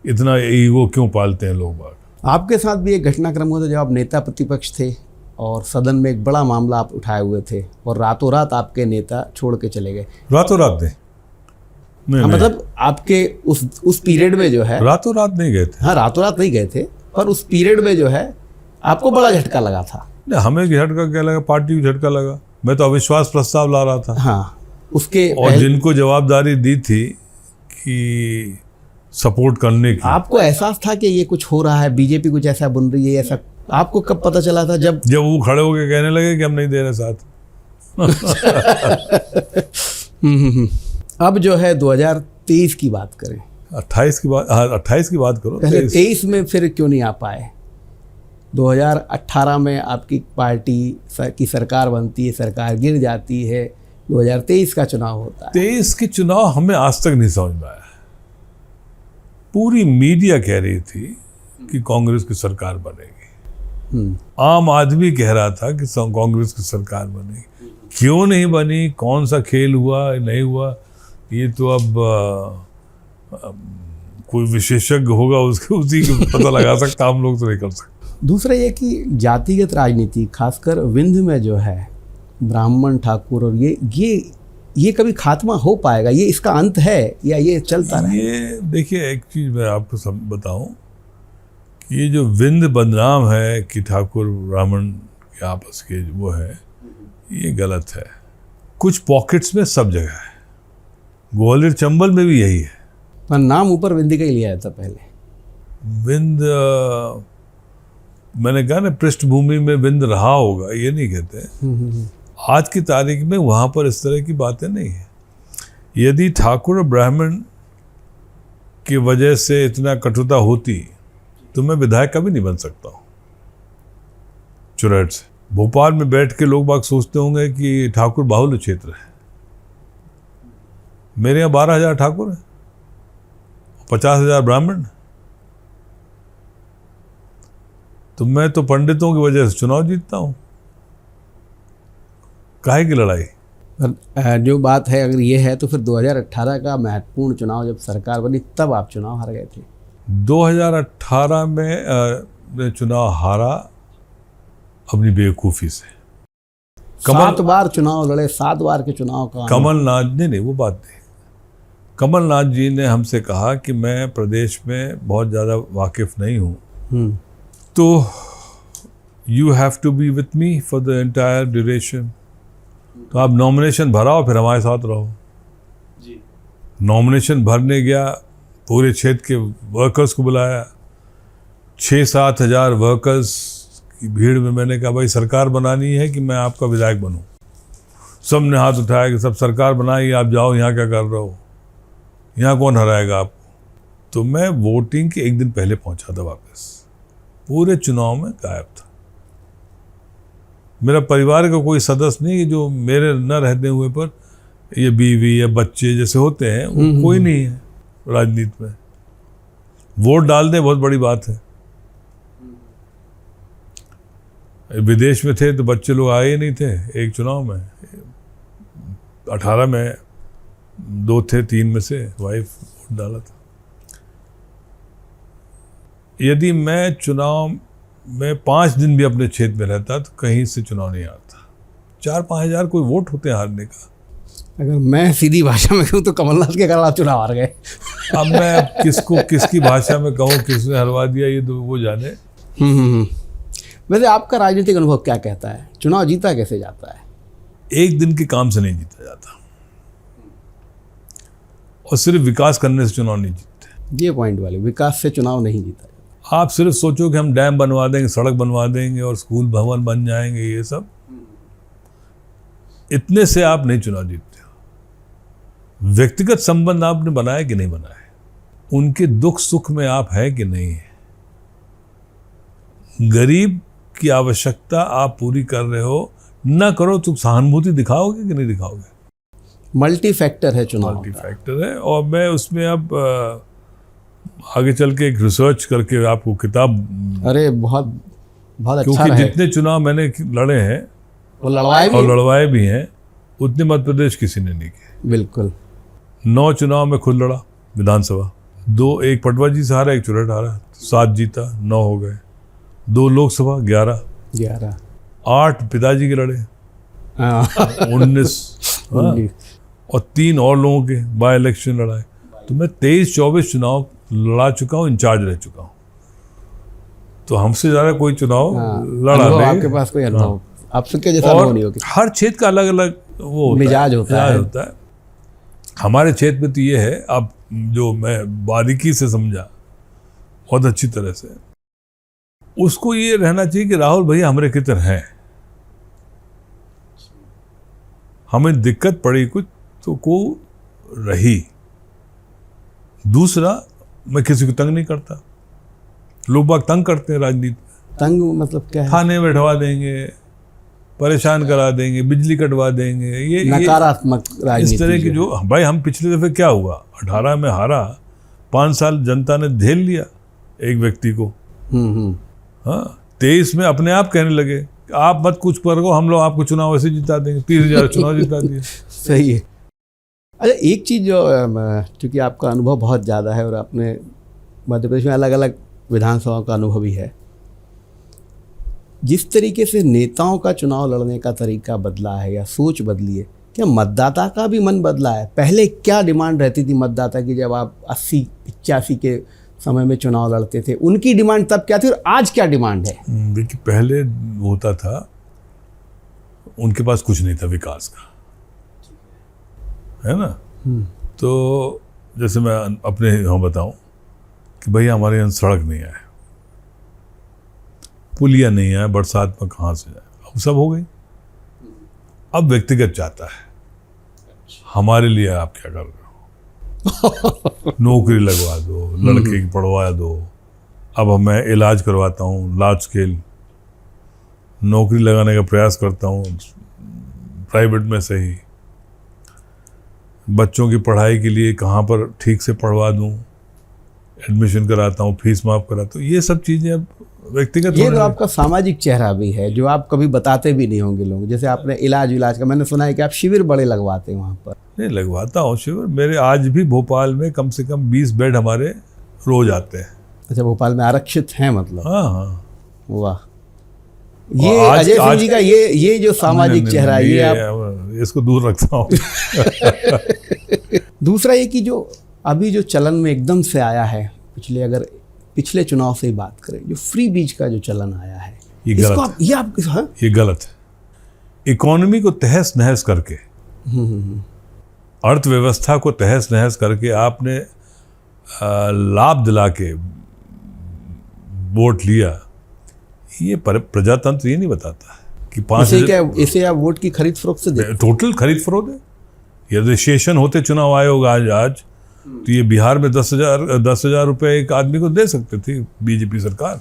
इतना ईगो क्यों पालते हैं लोग बाग। आपके साथ भी एक घटनाक्रम हुआ था जब आप नेता प्रतिपक्ष थे और सदन में एक बड़ा मामला आप उठाए हुए थे, और रातों रात आपके नेता छोड़ के चले गए। रातों रात नहीं, मतलब आपके उस पीरियड में जो है, रातों रात नहीं गए थे। हाँ, रातों रात नहीं गए थे, पर उस पीरियड में जो है आपको बड़ा झटका लगा था। नहीं, हमें झटका क्या लगा, पार्टी को झटका लगा। मैं तो अविश्वास प्रस्ताव ला रहा था। हाँ, उसके और जिनको जवाबदारी दी थी कि सपोर्ट करने की। आपको एहसास था कि ये कुछ हो रहा है, बीजेपी कुछ ऐसा बन रही है, ऐसा आपको कब पता चला था? जब वो खड़े होके कहने लगे कि हम नहीं दे रहे साथ। अब जो है 2023 की बात करें, 28 की बात, 28 की बात करो। पहले 23 में फिर क्यों नहीं आ पाए? 2018 में आपकी पार्टी की सरकार बनती है, सरकार गिर जाती है, 2023 का चुनाव होता है। 23 के चुनाव हमें आज तक नहीं समझ में आया। पूरी मीडिया कह रही थी कि कांग्रेस की सरकार बनेगी, आम आदमी कह रहा था कि कांग्रेस की सरकार बनेगी। क्यों नहीं बनी, कौन सा खेल हुआ नहीं हुआ, ये तो अब कोई विशेषज्ञ होगा उसके उसी को पता लगा सकता, हम लोग तो नहीं कर सकते। दूसरा ये कि जातिगत राजनीति, खासकर विंध्य में जो है ब्राह्मण ठाकुर, और ये कभी खात्मा हो पाएगा? ये इसका अंत है या ये चलता रहेगा? ये देखिए, एक चीज़ मैं आपको बताऊं, ये जो विंध्य बदनाम है कि ठाकुर ब्राह्मण के आपस के वो है, ये गलत है। कुछ पॉकेट्स में सब जगह है, ग्वालियर चंबल में भी यही है, पर नाम ऊपर विंध्य का ही लिया जाता पहले। विंध्य, मैंने कहा ना, पृष्ठभूमि में विंध्य रहा होगा, ये नहीं कहते। आज की तारीख में वहाँ पर इस तरह की बातें नहीं है। यदि ठाकुर और ब्राह्मण की वजह से इतना कटुता होती तो मैं विधायक कभी नहीं बन सकता हूँ चुरैठ से। भोपाल में बैठ के लोग बाग सोचते होंगे कि ठाकुर बाहुल्य क्षेत्र है। मेरे यहाँ 12,000 ठाकुर हैं, 50,000 ब्राह्मण। तो मैं तो पंडितों की वजह से चुनाव जीतता हूँ। काहे की लड़ाई? जो बात है अगर ये है तो फिर 2018 का महत्वपूर्ण चुनाव जब सरकार बनी तब आप चुनाव हार गए थे। 2018 में चुनाव हारा अपनी बेवकूफ़ी से। 7 बार चुनाव लड़े, 7 बार के चुनाव का कमलनाथ ने, वो बात नहीं। कमलनाथ जी ने हमसे कहा कि मैं प्रदेश में बहुत ज़्यादा वाकिफ़ नहीं हूँ, तो you have to be with me for the entire duration. तो आप नॉमिनेशन भराओ, फिर हमारे साथ रहो जी। नॉमिनेशन भरने गया, पूरे क्षेत्र के वर्कर्स को बुलाया, 6-7 हज़ार वर्कर्स की भीड़ में मैंने कहा भाई सरकार बनानी है कि मैं आपका विधायक बनूं। सब ने हाथ उठाया कि सब सरकार बनाइए, आप जाओ, यहाँ क्या कर रहे हो, यहाँ कौन हराएगा आपको। तो मैं वोटिंग के एक दिन पहले पहुँचा था वापस, पूरे चुनाव में गायब था। मेरा परिवार का कोई सदस्य नहीं, जो मेरे न रहते हुए पर ये बीवी या बच्चे जैसे होते हैं, वो कोई नहीं है राजनीति में। वोट डाल दें बहुत बड़ी बात है। विदेश में थे तो बच्चे लोग आए ही नहीं थे एक चुनाव में। 18 में 2 थे, 3 में से वाइफ वोट डाला था। यदि मैं चुनाव में 5 दिन भी अपने क्षेत्र में रहता तो कहीं से चुनाव नहीं आता। 4-5 हज़ार कोई वोट होते हैं हारने का। अगर मैं सीधी भाषा में कहूँ तो कमलनाथ के कारण आप चुनाव हार गए। अब मैं किसको किसकी भाषा में कहूँ, किसने हरवा दिया, ये तो वो जाने। वैसे आपका राजनीतिक अनुभव क्या कहता है, चुनाव जीता कैसे जाता है? एक दिन के काम से नहीं जीता जाता, और सिर्फ विकास करने से चुनाव नहीं जीतते। ये पॉइंट वाले, विकास से चुनाव नहीं जीता जाता। आप सिर्फ सोचो कि हम डैम बनवा देंगे, सड़क बनवा देंगे और स्कूल भवन बन जाएंगे, ये सब इतने से आप नहीं चुनाव जीतते हो। व्यक्तिगत संबंध आपने बनाए कि नहीं बनाए, उनके दुख सुख में आप है कि नहीं है, गरीब की आवश्यकता आप पूरी कर रहे हो, ना करो तो सहानुभूति दिखाओगे कि नहीं दिखाओगे। मल्टी फैक्टर है चुनाव, मल्टी फैक्टर है। और मैं उसमें अब आगे चल के एक रिसर्च करके आपको किताब, अरे बहुत बहुत अच्छा क्योंकि जितने चुनाव मैंने लड़े हैं वो लड़वाए भी हैं, उतने मध्य प्रदेश किसी ने नहीं किए। बिल्कुल। 9 चुनाव में खुद लड़ा विधानसभा, 2 एक पटवा जी से हारा, एक चुरैठ हारा, 7 जीता, 9 हो गए। 2 लोकसभा, 11 8 पिताजी के लड़े, 19 और 3 और लोगों के बाय इलेक्शन लड़ाए। तो मैं 23-24 चुनाव लड़ा चुका हूँ, इंचार्ज रह चुका हूँ। तो हमसे ज़्यादा कोई चुनाव लड़ा नहीं। आपके पास कोई अनुभव आपसे क्या जैसा अनुभव नहीं होगा। हर क्षेत्र का अलग अलग वो मिजाज होता है। हमारे क्षेत्र में तो ये है, अब जो मैं बारीकी से समझा बहुत अच्छी तरह से, उसको ये रहना चाहिए कि राहुल भैया हमारे कितने हैं, हमें दिक्कत पड़ी कुछ तो को रही। दूसरा, मैं किसी को तंग नहीं करता। लोग बाग तंग करते हैं राजनीति में। तंग मतलब क्या है? थाने बैठवा देंगे, परेशान करा देंगे, बिजली कटवा देंगे, ये नकारात्मक राजनीति इस तरह की जो भाई हम पिछले दफे क्या हुआ, 18 में हारा, 5 साल जनता ने झेल लिया एक व्यक्ति को। हाँ, 23 में अपने आप कहने लगे आप मत कुछ करो, हम लोग आपको चुनाव ऐसे जिता देंगे, 30,000 चुनाव जिता दिए। सही है। अच्छा, एक चीज़ जो चूँकि आपका अनुभव बहुत ज़्यादा है और आपने मध्य प्रदेश में अलग अलग विधानसभाओं का अनुभव भी है, जिस तरीके से नेताओं का चुनाव लड़ने का तरीका बदला है या सोच बदली है, क्या मतदाता का भी मन बदला है? पहले क्या डिमांड रहती थी मतदाता की जब आप 80-85 के समय में चुनाव लड़ते थे? उनकी डिमांड तब क्या थी और आज क्या डिमांड है? देखिए, पहले होता था उनके पास कुछ नहीं था विकास का, है ना। तो जैसे मैं अपने यहाँ बताऊं कि भैया हमारे यहाँ सड़क नहीं है, पुलिया नहीं है, बरसात में कहाँ से जाए, अब सब हो गई। अब व्यक्तिगत चाहता है हमारे लिए आप क्या कर रहे हो, नौकरी लगवा दो, लड़के की पढ़वा दो। अब मैं इलाज करवाता हूँ लार्ज स्केल, नौकरी लगाने का प्रयास करता हूँ प्राइवेट में से ही, बच्चों की पढ़ाई के लिए कहाँ पर ठीक से पढ़वा दूँ, एडमिशन कराता हूँ, फीस माफ़ कराता हूँ। ये सब चीज़ें अब व्यक्तिगत। ये तो आपका सामाजिक चेहरा भी है जो आप कभी बताते भी नहीं होंगे लोग। जैसे आपने इलाज का, मैंने सुना है कि आप शिविर बड़े लगवाते हैं वहाँ पर। नहीं लगवाता हूँ शिविर, मेरे आज भी भोपाल में कम से कम 20 बेड हमारे रोज आते हैं। अच्छा, भोपाल में आरक्षित हैं मतलब? हाँ हाँ। वाह, ये अजय सिंह जी का ये जो सामाजिक चेहरा है, ये आप इसको दूर रखता हूँ। दूसरा ये कि जो अभी जो चलन में एकदम से आया है, पिछले चुनाव से ही बात करें, जो फ्री बीज का जो चलन आया है, ये गलत है। ये गलत है। इकोनॉमी को तहस नहस करके, अर्थव्यवस्था को तहस नहस करके आपने लाभ दिला के वोट लिया, ये प्रजातंत्र ये नहीं बताता है कि इसे आप वोट की खरीद फरोख्त से देखते? टोटल खरीद फरोख्त है। ये रजिस्ट्रेशन होते चुनाव आयोग आज तो ये बिहार में 10,000 रुपए एक आदमी को दे सकते थे बीजेपी सरकार,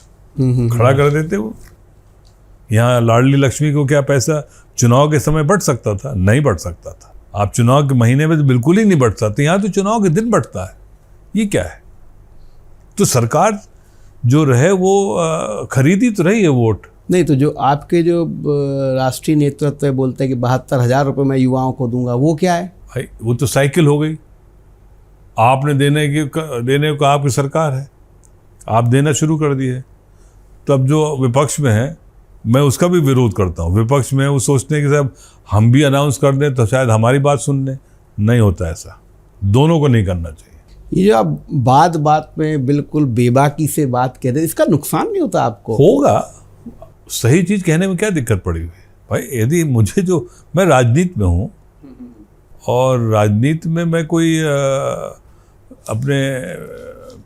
खड़ा कर देते वो। यहाँ लाडली लक्ष्मी को क्या पैसा चुनाव के समय बढ़ सकता था? नहीं बढ़ सकता था। आप चुनाव के महीने में तो बिल्कुल ही नहीं बढ़ सकते, यहाँ तो चुनाव के दिन बढ़ता है। ये क्या है? तो सरकार जो रहे वो खरीदी तो रही है वोट। नहीं तो जो आपके जो राष्ट्रीय नेतृत्व बोलते हैं कि 72,000 रुपये मैं युवाओं को दूंगा, वो क्या है भाई? वो तो साइकिल हो गई। आपने देने को आपकी सरकार है, आप देना शुरू कर दिए। तो अब जो विपक्ष में है, मैं उसका भी विरोध करता हूँ। विपक्ष में वो सोचते हैं कि साहब हम भी अनाउंस कर दें तो शायद हमारी बात सुन लें। नहीं होता ऐसा, दोनों को नहीं करना चाहिए। ये जो आप बात में बिल्कुल बेबाकी से बात कह रहे हैं, इसका नुकसान नहीं होता आपको? होगा, सही चीज़ कहने में क्या दिक्कत पड़ी हुई भाई? यदि मुझे जो, मैं राजनीति में हूँ और राजनीति में मैं कोई अपने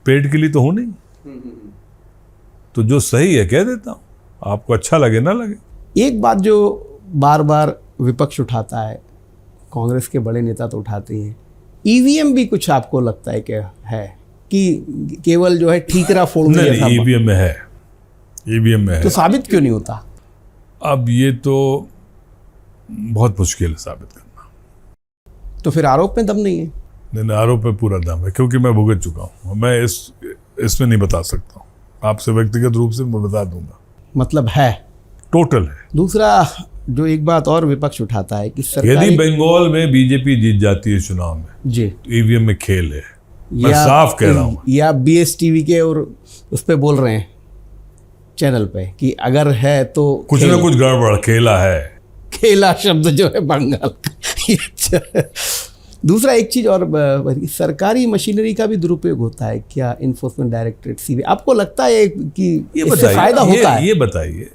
पेट के लिए तो हूँ नहीं, तो जो सही है कह देता हूँ, आपको अच्छा लगे ना लगे। एक बात जो बार बार विपक्ष उठाता है, कांग्रेस के बड़े नेता तो उठाते हैं, ईवीएम भी कुछ आपको लगता है क्या है कि केवल जो है ठीकरा फोड़ने जैसा? ईवीएम में है। तो साबित क्यों नहीं होता? अब ये तो बहुत मुश्किल है साबित करना। तो फिर आरोप में दम नहीं है? नहीं, आरोप में पूरा दम है, क्योंकि मैं भुगत चुका हूँ। मैं इसमें नहीं बता सकता हूँ, आपसे व्यक्तिगत रूप से मैं बता दूंगा। मतलब है, टोटल है। दूसरा जो एक बात और विपक्ष उठाता है कि यदि बंगाल में बीजेपी जीत जाती है चुनाव में जी, तो ईवीएम में खेल है। मैं साफ कह रहा हूँ। या BSTV के और उस पर बोल रहे हैं चैनल पे कि अगर है तो कुछ ना कुछ गड़बड़, खेला शब्द जो है बंगाल का। दूसरा एक चीज़ और, सरकारी मशीनरी का भी दुरुपयोग होता है क्या? इन्फोर्समेंट डायरेक्टरेट CBI, आपको लगता है कि इससे फायदा होता है? ये बताइए,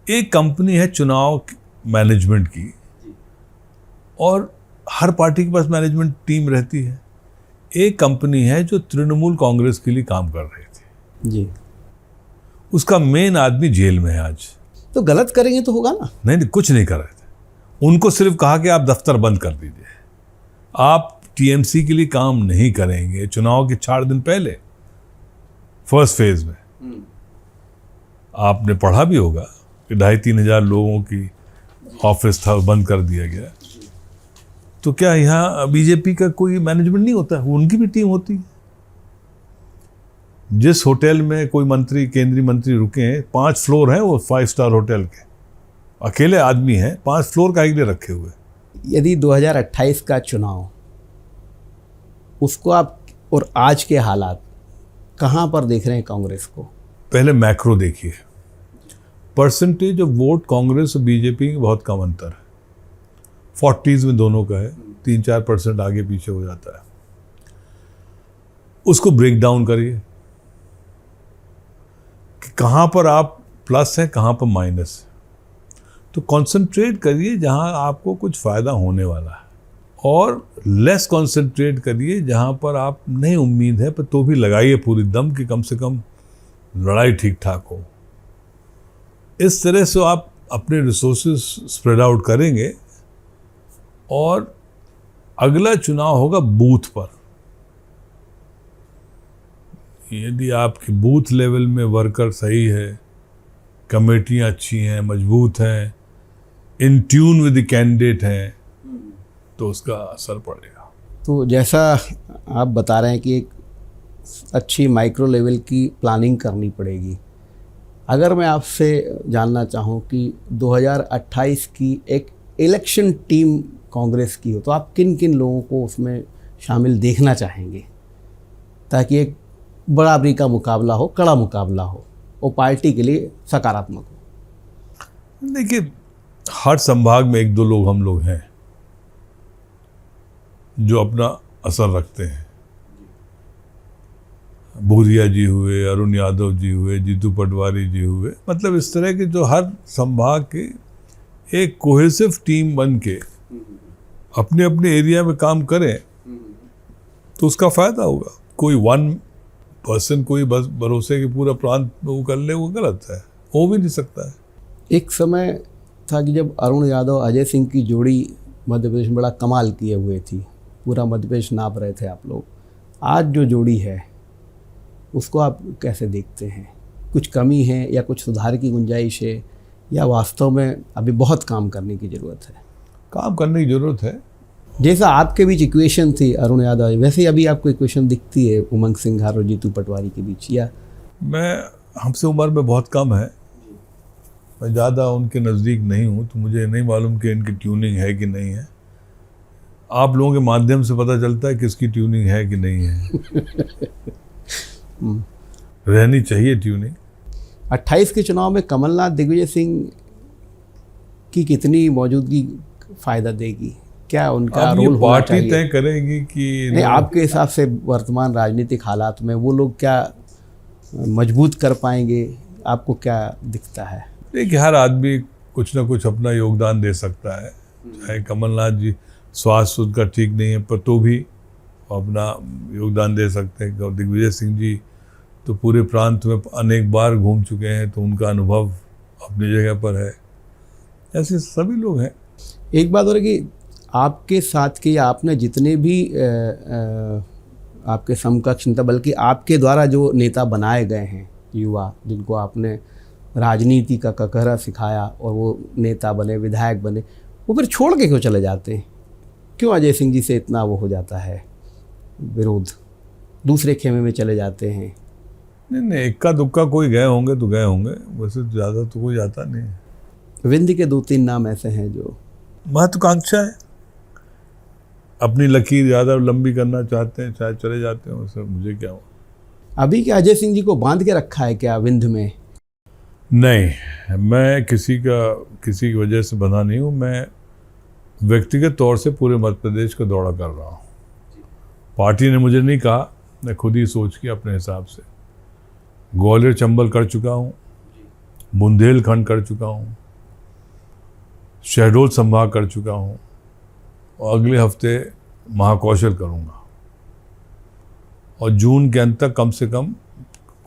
एक कंपनी है चुनाव मैनेजमेंट की और हर पार्टी के पास मैनेजमेंट टीम रहती है। एक कंपनी है जो तृणमूल कांग्रेस के लिए काम कर रही थी जी। उसका मेन आदमी जेल में है आज। तो गलत करेंगे तो होगा ना। नहीं, कुछ नहीं कर रहे थे। उनको सिर्फ कहा कि आप दफ्तर बंद कर दीजिए, आप टीएमसी के लिए काम नहीं करेंगे। चुनाव के 4 दिन पहले फर्स्ट फेज में आपने पढ़ा भी होगा कि 2,500-3 हज़ार लोगों की ऑफिस था, बंद कर दिया गया। तो क्या यहाँ बीजेपी का कोई मैनेजमेंट नहीं होता? उनकी भी टीम होती है। जिस होटल में कोई मंत्री, केंद्रीय मंत्री रुके हैं, 5 फ्लोर हैं वो 5 स्टार होटल के, अकेले आदमी हैं, 5 फ्लोर का लिए रखे हुए। यदि 2028 का चुनाव, उसको आप और आज के हालात कहाँ पर देख रहे हैं कांग्रेस को? पहले मैक्रो देखिए। परसेंटेज ऑफ वोट कांग्रेस और बीजेपी में बहुत कम अंतर है, 40s में दोनों का है, 3-4% आगे पीछे हो जाता है। उसको ब्रेक डाउन करिए कि कहाँ पर आप प्लस है, कहाँ पर माइनस है। तो कंसंट्रेट करिए जहाँ आपको कुछ फ़ायदा होने वाला है, और लेस कंसंट्रेट करिए जहाँ पर आप नहीं उम्मीद है, पर तो भी लगाइए पूरी दम कि कम से कम लड़ाई ठीक ठाक हो। इस तरह से आप अपने रिसोर्सेज स्प्रेड आउट करेंगे, और अगला चुनाव होगा बूथ पर। यदि आपकी बूथ लेवल में वर्कर सही है, कमेटियाँ अच्छी हैं, मजबूत हैं, in tune with the candidate हैं, तो उसका असर पड़ेगा। तो जैसा आप बता रहे हैं कि एक अच्छी माइक्रो लेवल की प्लानिंग करनी पड़ेगी। अगर मैं आपसे जानना चाहूँ कि 2028 की एक इलेक्शन टीम कांग्रेस की हो, तो आप किन किन लोगों को उसमें शामिल देखना चाहेंगे, ताकि एक बराबरी का मुकाबला हो, कड़ा मुकाबला हो, वो पार्टी के लिए सकारात्मक हो? देखिए, हर संभाग में 1-2 लोग हम लोग हैं जो अपना असर रखते हैं। भूरिया जी हुए, अरुण यादव जी हुए, जीतू पटवारी जी हुए, मतलब इस तरह के जो हर संभाग के एक कोहेसिव टीम बन के अपने अपने एरिया में काम करें तो उसका फायदा होगा। कोई 1 पर्सन कोई बस भरोसे के पूरा प्रांत वो कर ले, वो गलत है, हो भी नहीं सकता है। एक समय था कि जब अरुण यादव अजय सिंह की जोड़ी मध्य प्रदेश में बड़ा कमाल किए हुए थी, पूरा मध्य प्रदेश नाप रहे थे आप लोग। आज जो जोड़ी है उसको आप कैसे देखते हैं? कुछ कमी है या कुछ सुधार की गुंजाइश है, या वास्तव में अभी बहुत काम करने की ज़रूरत है? काम करने की ज़रूरत है। जैसा आपके बीच इक्वेशन थी अरुण यादव, वैसे ही अभी आपको इक्वेशन दिखती है उमंग सिंघार और जीतू पटवारी के बीच? या हमसे उम्र में बहुत कम है, मैं ज़्यादा उनके नज़दीक नहीं हूँ, तो मुझे नहीं मालूम कि इनकी ट्यूनिंग है कि नहीं है। आप लोगों के माध्यम से पता चलता है किसकी ट्यूनिंग है कि नहीं है। रहनी चाहिए ट्यूनिंग। 28 के चुनाव में कमलनाथ दिग्विजय सिंह की कितनी मौजूदगी फ़ायदा देगी? क्या उनका रोल होना चाहिए? पार्टी तय करेगी कि नहीं, आपके हिसाब से वर्तमान राजनीतिक हालात में वो लोग क्या मजबूत कर पाएंगे? आपको क्या दिखता है? देखिए, हर आदमी कुछ ना कुछ अपना योगदान दे सकता है। चाहे कमलनाथ जी स्वास्थ्य उनका ठीक नहीं है, पर तो भी अपना योगदान दे सकते हैं। और दिग्विजय सिंह जी तो पूरे प्रांत में अनेक बार घूम चुके हैं, तो उनका अनुभव अपनी जगह पर है। ऐसे सभी लोग हैं। एक बात और कि आपके साथ के, या आपने जितने भी आपके समकक्ष नेता, बल्कि आपके द्वारा जो नेता बनाए गए हैं युवा, जिनको आपने राजनीति का ककहरा सिखाया और वो नेता बने, विधायक बने, वो फिर छोड़ के क्यों चले जाते हैं? क्यों अजय सिंह जी से इतना वो हो जाता है विरोध? दूसरे खेमे में चले जाते हैं? नहीं, इक्का दुक्का कोई गए होंगे तो गए होंगे, वैसे ज़्यादा तो कोई जाता नहीं। विंध्य के 2-3 नाम ऐसे हैं जो महत्वाकांक्षा है, अपनी लकीर ज़्यादा लंबी करना चाहते हैं, शायद चले जाते हैं। वैसे मुझे क्या हो। अभी क्या अजय सिंह जी को बांध के रखा है क्या विंध्य में? नहीं, मैं किसी की वजह से बंधा नहीं हूँ। मैं व्यक्तिगत तौर से पूरे मध्य प्रदेश का दौरा कर रहा हूँ। पार्टी ने मुझे नहीं कहा, मैं खुद ही सोच के अपने हिसाब से ग्वालियर चंबल कर चुका हूँ, बुंदेलखंड कर चुका हूँ, शहडोल संभाग कर चुका हूँ, और अगले हफ्ते महाकौशल करूँगा। और जून के अंत तक कम से कम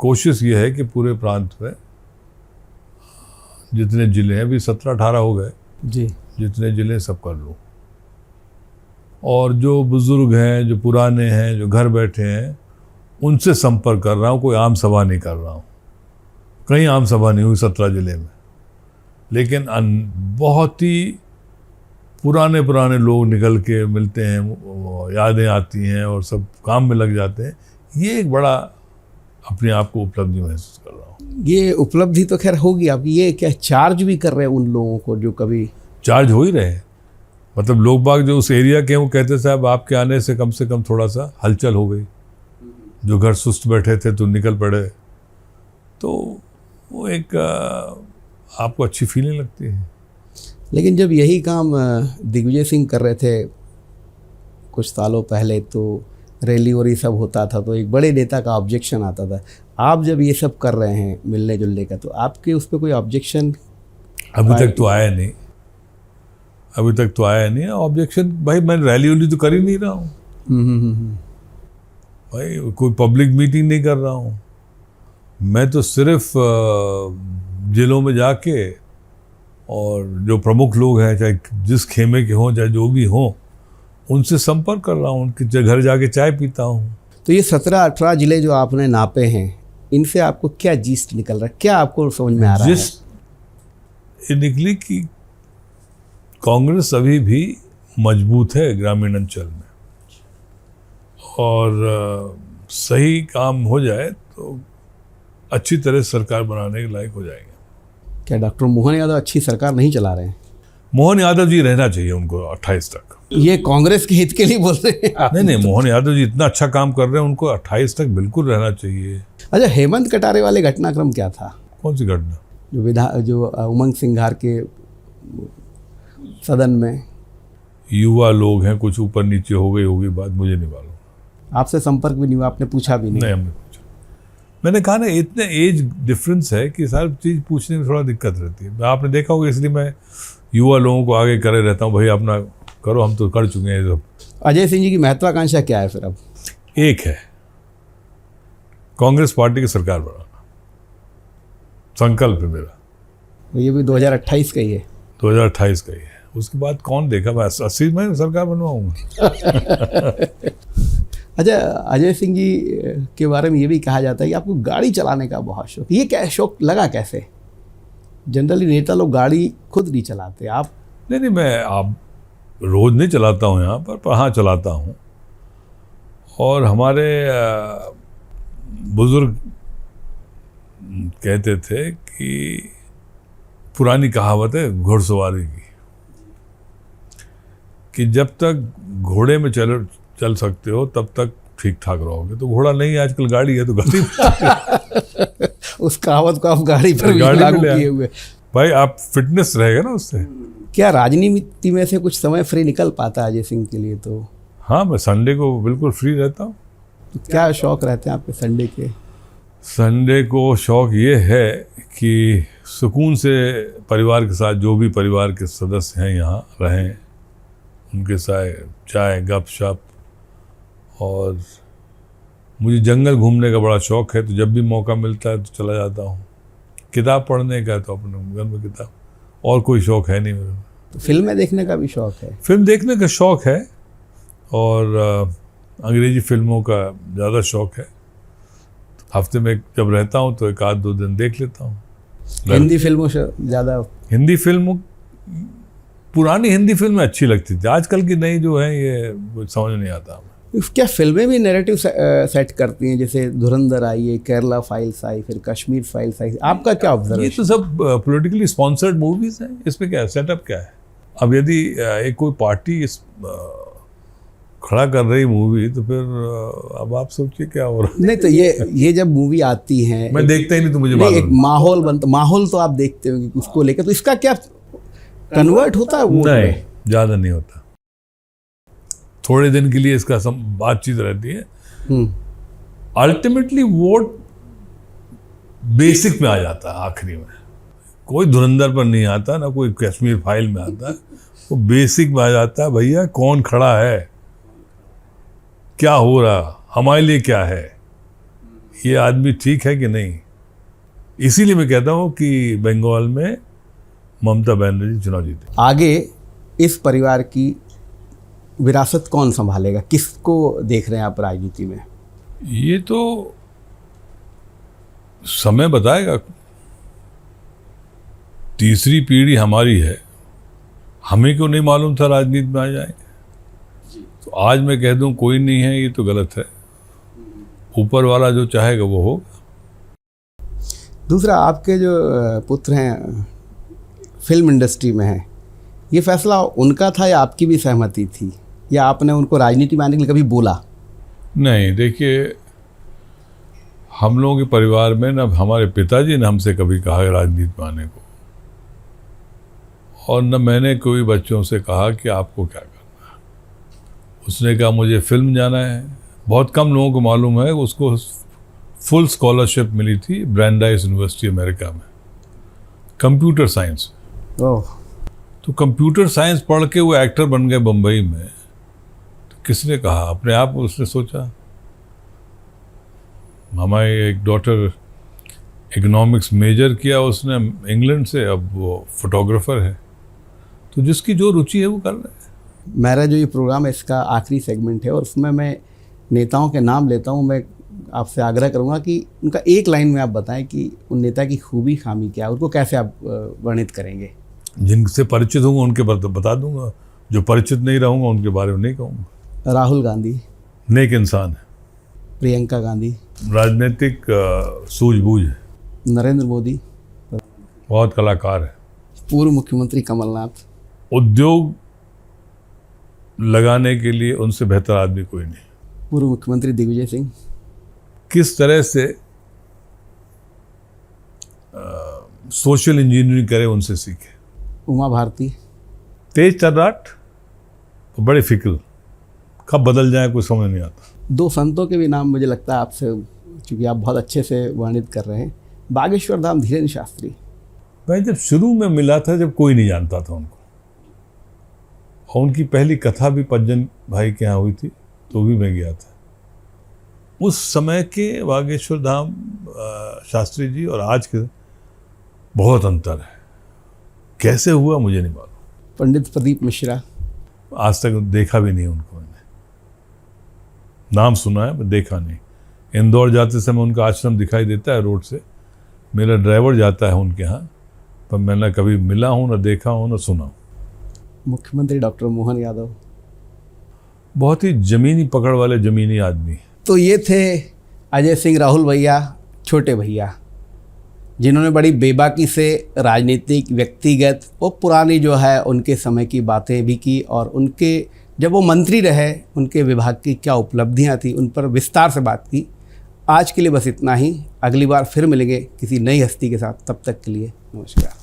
कोशिश ये है कि पूरे प्रांत में जितने ज़िले हैं, अभी 17-18 हो गए जी, जितने ज़िले सब कर लूँ। और जो बुज़ुर्ग हैं, जो पुराने हैं, जो घर बैठे हैं, उनसे संपर्क कर रहा हूँ। कोई आम सभा नहीं कर रहा हूँ, कहीं आम सभा नहीं हुई 17 ज़िले में, लेकिन बहुत ही पुराने लोग निकल के मिलते हैं, यादें आती हैं और सब काम में लग जाते हैं। ये एक बड़ा अपने आप को उपलब्धि महसूस कर रहा हूँ। ये उपलब्धि तो खैर होगी आपकी। ये क्या चार्ज भी कर रहे हैं उन लोगों को जो कभी चार्ज हो ही रहे हैं, मतलब लोग बाग जो उस एरिया के हैं वो कहते साहब आपके आने से कम थोड़ा सा हलचल हो गई, जो घर सुस्त बैठे थे तो निकल पड़े, तो वो एक आपको अच्छी फीलिंग लगती है। लेकिन जब यही काम दिग्विजय सिंह कर रहे थे कुछ सालों पहले, तो रैली और ये सब होता था तो एक बड़े नेता का ऑब्जेक्शन आता था। आप जब ये सब कर रहे हैं मिलने जुलने का, तो आपके उस पर कोई ऑब्जेक्शन अभी तक तो आया नहीं, अभी तक तो आया नहीं ऑब्जेक्शन। भाई मैं रैली तो कर ही नहीं रहा हूँ, भाई कोई पब्लिक मीटिंग नहीं कर रहा हूँ, मैं तो सिर्फ जिलों में जाके और जो प्रमुख लोग हैं, चाहे जिस खेमे के हों चाहे जो भी हों, उनसे संपर्क कर रहा हूँ, उनके घर जाके चाय पीता हूँ। तो ये 17-18 जिले जो आपने नापे हैं, इनसे आपको क्या जीस्ट निकल रहा है, क्या आपको समझ में आ रहा है? जीस्ट ये निकली कि कांग्रेस अभी भी मजबूत है ग्रामीण अंचल में, और सही काम हो जाए तो अच्छी तरह सरकार बनाने के लायक हो जाएंगे। क्या डॉक्टर मोहन यादव अच्छी सरकार नहीं चला रहे हैं? मोहन यादव जी रहना चाहिए उनको 28 तक। ये कांग्रेस के हित के लिए बोल रहे हैं आप? नहीं, मोहन यादव जी इतना अच्छा काम कर रहे हैं, उनको 28 तक बिल्कुल रहना चाहिए। अच्छा, हेमंत कटारे वाले घटनाक्रम क्या था? कौन सी घटना? जो उमंग सिंघार के सदन में युवा लोग हैं, कुछ ऊपर नीचे हो गई होगी बात, मुझे नहीं मालूम। आपसे संपर्क भी नहीं हुआ, आपने पूछा भी नहीं? नहीं, हमने पूछा। मैंने कहा ना, इतने एज डिफरेंस है कि सारी चीज़ पूछने में थोड़ा दिक्कत रहती है। आपने देखा होगा, इसलिए मैं युवा लोगों को आगे करे रहता हूँ, भाई अपना करो, हम तो कर चुके हैं सब। अजय सिंह जी की महत्वाकांक्षा क्या है फिर अब? एक है, कांग्रेस पार्टी की सरकार बनाना, संकल्प है मेरा। ये भी 2028 का ही है? 2028 का ही है। उसके बाद कौन देखा, मैं 80 में सरकार बनवाऊंगा। अच्छा, अजय सिंह जी के बारे में ये भी कहा जाता है कि आपको गाड़ी चलाने का बहुत शौक। ये क्या शौक लगा कैसे? जनरली नेता लोग गाड़ी खुद नहीं चलाते, आप? नहीं, मैं आप रोज़ नहीं चलाता हूँ यहाँ पर हाँ चलाता हूँ। और हमारे बुज़ुर्ग कहते थे कि पुरानी कहावत है घुड़सवारी की, कि जब तक घोड़े में चल सकते हो तब तक ठीक ठाक रहोगे। तो घोड़ा नहीं, आजकल गाड़ी है, तो गाड़ी उस कहावत को आप गाड़ी पर भी लागू किए हुए। भाई आप फिटनेस रहेगा ना उससे। क्या राजनीति में से कुछ समय फ्री निकल पाता है अजय सिंह के लिए? तो हाँ, मैं संडे को बिल्कुल फ्री रहता हूँ। तो क्या शौक रहते हैं आपके संडे के? संडे को शौक ये है कि सुकून से परिवार के साथ, जो भी परिवार के सदस्य हैं यहाँ रहें, उनके साथ चाय गपशप। और मुझे जंगल घूमने का बड़ा शौक़ है, तो जब भी मौका मिलता है तो चला जाता हूँ। किताब पढ़ने का तो अपने घर में किताब, और कोई शौक़ है नहीं मेरे। तो फिल्में देखने का भी शौक़ है? फिल्म देखने का शौक़ है, और अंग्रेज़ी फिल्मों का ज़्यादा शौक़ है। हफ्ते में जब रहता हूँ तो 1-2 दिन देख लेता हूँ। हिंदी फिल्मों से ज़्यादा? हिंदी फिल्मों, पुरानी हिंदी फिल्में अच्छी लगती थी, आजकल की नई जो है ये समझ नहीं आता। क्या फिल्में भी नैरेटिव सेट करती हैं? जैसे धुरंधर आई है, केरला फाइल्स आई, फिर कश्मीर फाइल्स आई, आपका क्या ऑब्जर्वेशन? ये तो सब पॉलिटिकली स्पॉन्सर्ड मूवीज़ हैं, इसमें क्या है, सेटअप क्या है? अब यदि एक कोई पार्टी खड़ा कर रही मूवी, तो फिर अब आप सोचिए क्या हो रहा है। नहीं, तो ये जब मूवी आती है, मैं देखता ही नहीं, तो मुझे नहीं, एक माहौल बनता, माहौल तो आप देखते हो कि उसको लेकर, तो इसका क्या कन्वर्ट होता है? वो नहीं, ज़्यादा नहीं होता, थोड़े दिन के लिए इसका बातचीत रहती है। अल्टीमेटली वोट बेसिक में आ जाता है, आखिरी में कोई धुरंधर पर नहीं आता, ना कोई कश्मीर फाइल में आता है, वो बेसिक में आ जाता है। भैया कौन खड़ा है, क्या हो रहा, हमारे लिए क्या है, ये आदमी ठीक है कि नहीं। इसीलिए मैं कहता हूँ कि बंगाल में ममता बनर्जी चुनाव जीते। आगे इस परिवार की विरासत कौन संभालेगा, किसको देख रहे हैं आप राजनीति में? ये तो समय बताएगा। तीसरी पीढ़ी हमारी है, हमें क्यों नहीं मालूम था राजनीति में आ जाएंगे। तो आज मैं कह दूं कोई नहीं है, ये तो गलत है। ऊपर वाला जो चाहेगा वो होगा। दूसरा, आपके जो पुत्र हैं फिल्म इंडस्ट्री में हैं, ये फैसला उनका था या आपकी भी सहमति थी, या आपने उनको राजनीति में आने के लिए कभी बोला? नहीं, देखिए, हम लोगों के परिवार में न हमारे पिताजी ने हमसे कभी कहा राजनीति में आने को, और न मैंने कोई बच्चों से कहा कि आपको क्या करना है। उसने कहा मुझे फिल्म जाना है। बहुत कम लोगों को मालूम है, उसको फुल स्कॉलरशिप मिली थी ब्रांडाइस यूनिवर्सिटी अमेरिका में, कंप्यूटर साइंस। ओह। तो कंप्यूटर साइंस पढ़ के वो एक्टर बन गए बम्बई में। तो किसने कहा? अपने आप उसने सोचा। हमारी एक डॉटर इकोनॉमिक्स मेजर किया उसने इंग्लैंड से, अब वो फोटोग्राफर है। तो जिसकी जो रुचि है वो कर रहा है। मेरा जो ये प्रोग्राम है इसका आखिरी सेगमेंट है और उसमें मैं नेताओं के नाम लेता हूँ। मैं आपसे आग्रह करूँगा कि उनका एक लाइन में आप बताएं कि उन नेता की खूबी खामी क्या है, उनको कैसे आप वर्णित करेंगे? जिनसे परिचित होंगे उनके बारे में बता दूंगा, जो परिचित नहीं रहूँगा उनके बारे में नहीं कहूँगा। राहुल गांधी नेक इंसान है। प्रियंका गांधी राजनीतिक सूझबूझ है। नरेंद्र मोदी बहुत कलाकार है। पूर्व मुख्यमंत्री कमलनाथ उद्योग लगाने के लिए उनसे बेहतर आदमी कोई नहीं। पूर्व मुख्यमंत्री दिग्विजय सिंह किस तरह से सोशल इंजीनियरिंग करे उनसे सीखे। उमा भारती तेज तर्राट, बड़े फिक्र, कब बदल जाए कुछ समझ नहीं आता। दो संतों के भी नाम मुझे लगता है आपसे, क्योंकि आप बहुत अच्छे से वर्णित कर रहे हैं। बागेश्वर धाम धीरेन्द्र शास्त्री। मैं जब शुरू में मिला था, जब कोई नहीं जानता था उनको, और उनकी पहली कथा भी पज्जन भाई के यहाँ हुई थी, तो भी मैं गया था। उस समय के बागेश्वर धाम शास्त्री जी और आज के बहुत अंतर है। कैसे हुआ मुझे नहीं मालूम। पंडित प्रदीप मिश्रा आज तक देखा भी नहीं उनको, मैंने नाम सुना है, मैं देखा नहीं। इंदौर जाते समय उनका आश्रम दिखाई देता है रोड से, मेरा ड्राइवर जाता है उनके यहाँ, पर मैं ना कभी मिला हूँ, ना देखा हूँ, ना सुना हूँ। मुख्यमंत्री डॉक्टर मोहन यादव बहुत ही ज़मीनी पकड़ वाले ज़मीनी आदमी। तो ये थे अजय सिंह राहुल भैया, छोटे भैया, जिन्होंने बड़ी बेबाकी से राजनीतिक, व्यक्तिगत और पुरानी जो है उनके समय की बातें भी की, और उनके जब वो मंत्री रहे उनके विभाग की क्या उपलब्धियां थी उन पर विस्तार से बात की। आज के लिए बस इतना ही। अगली बार फिर मिलेंगे किसी नई हस्ती के साथ। तब तक के लिए नमस्कार।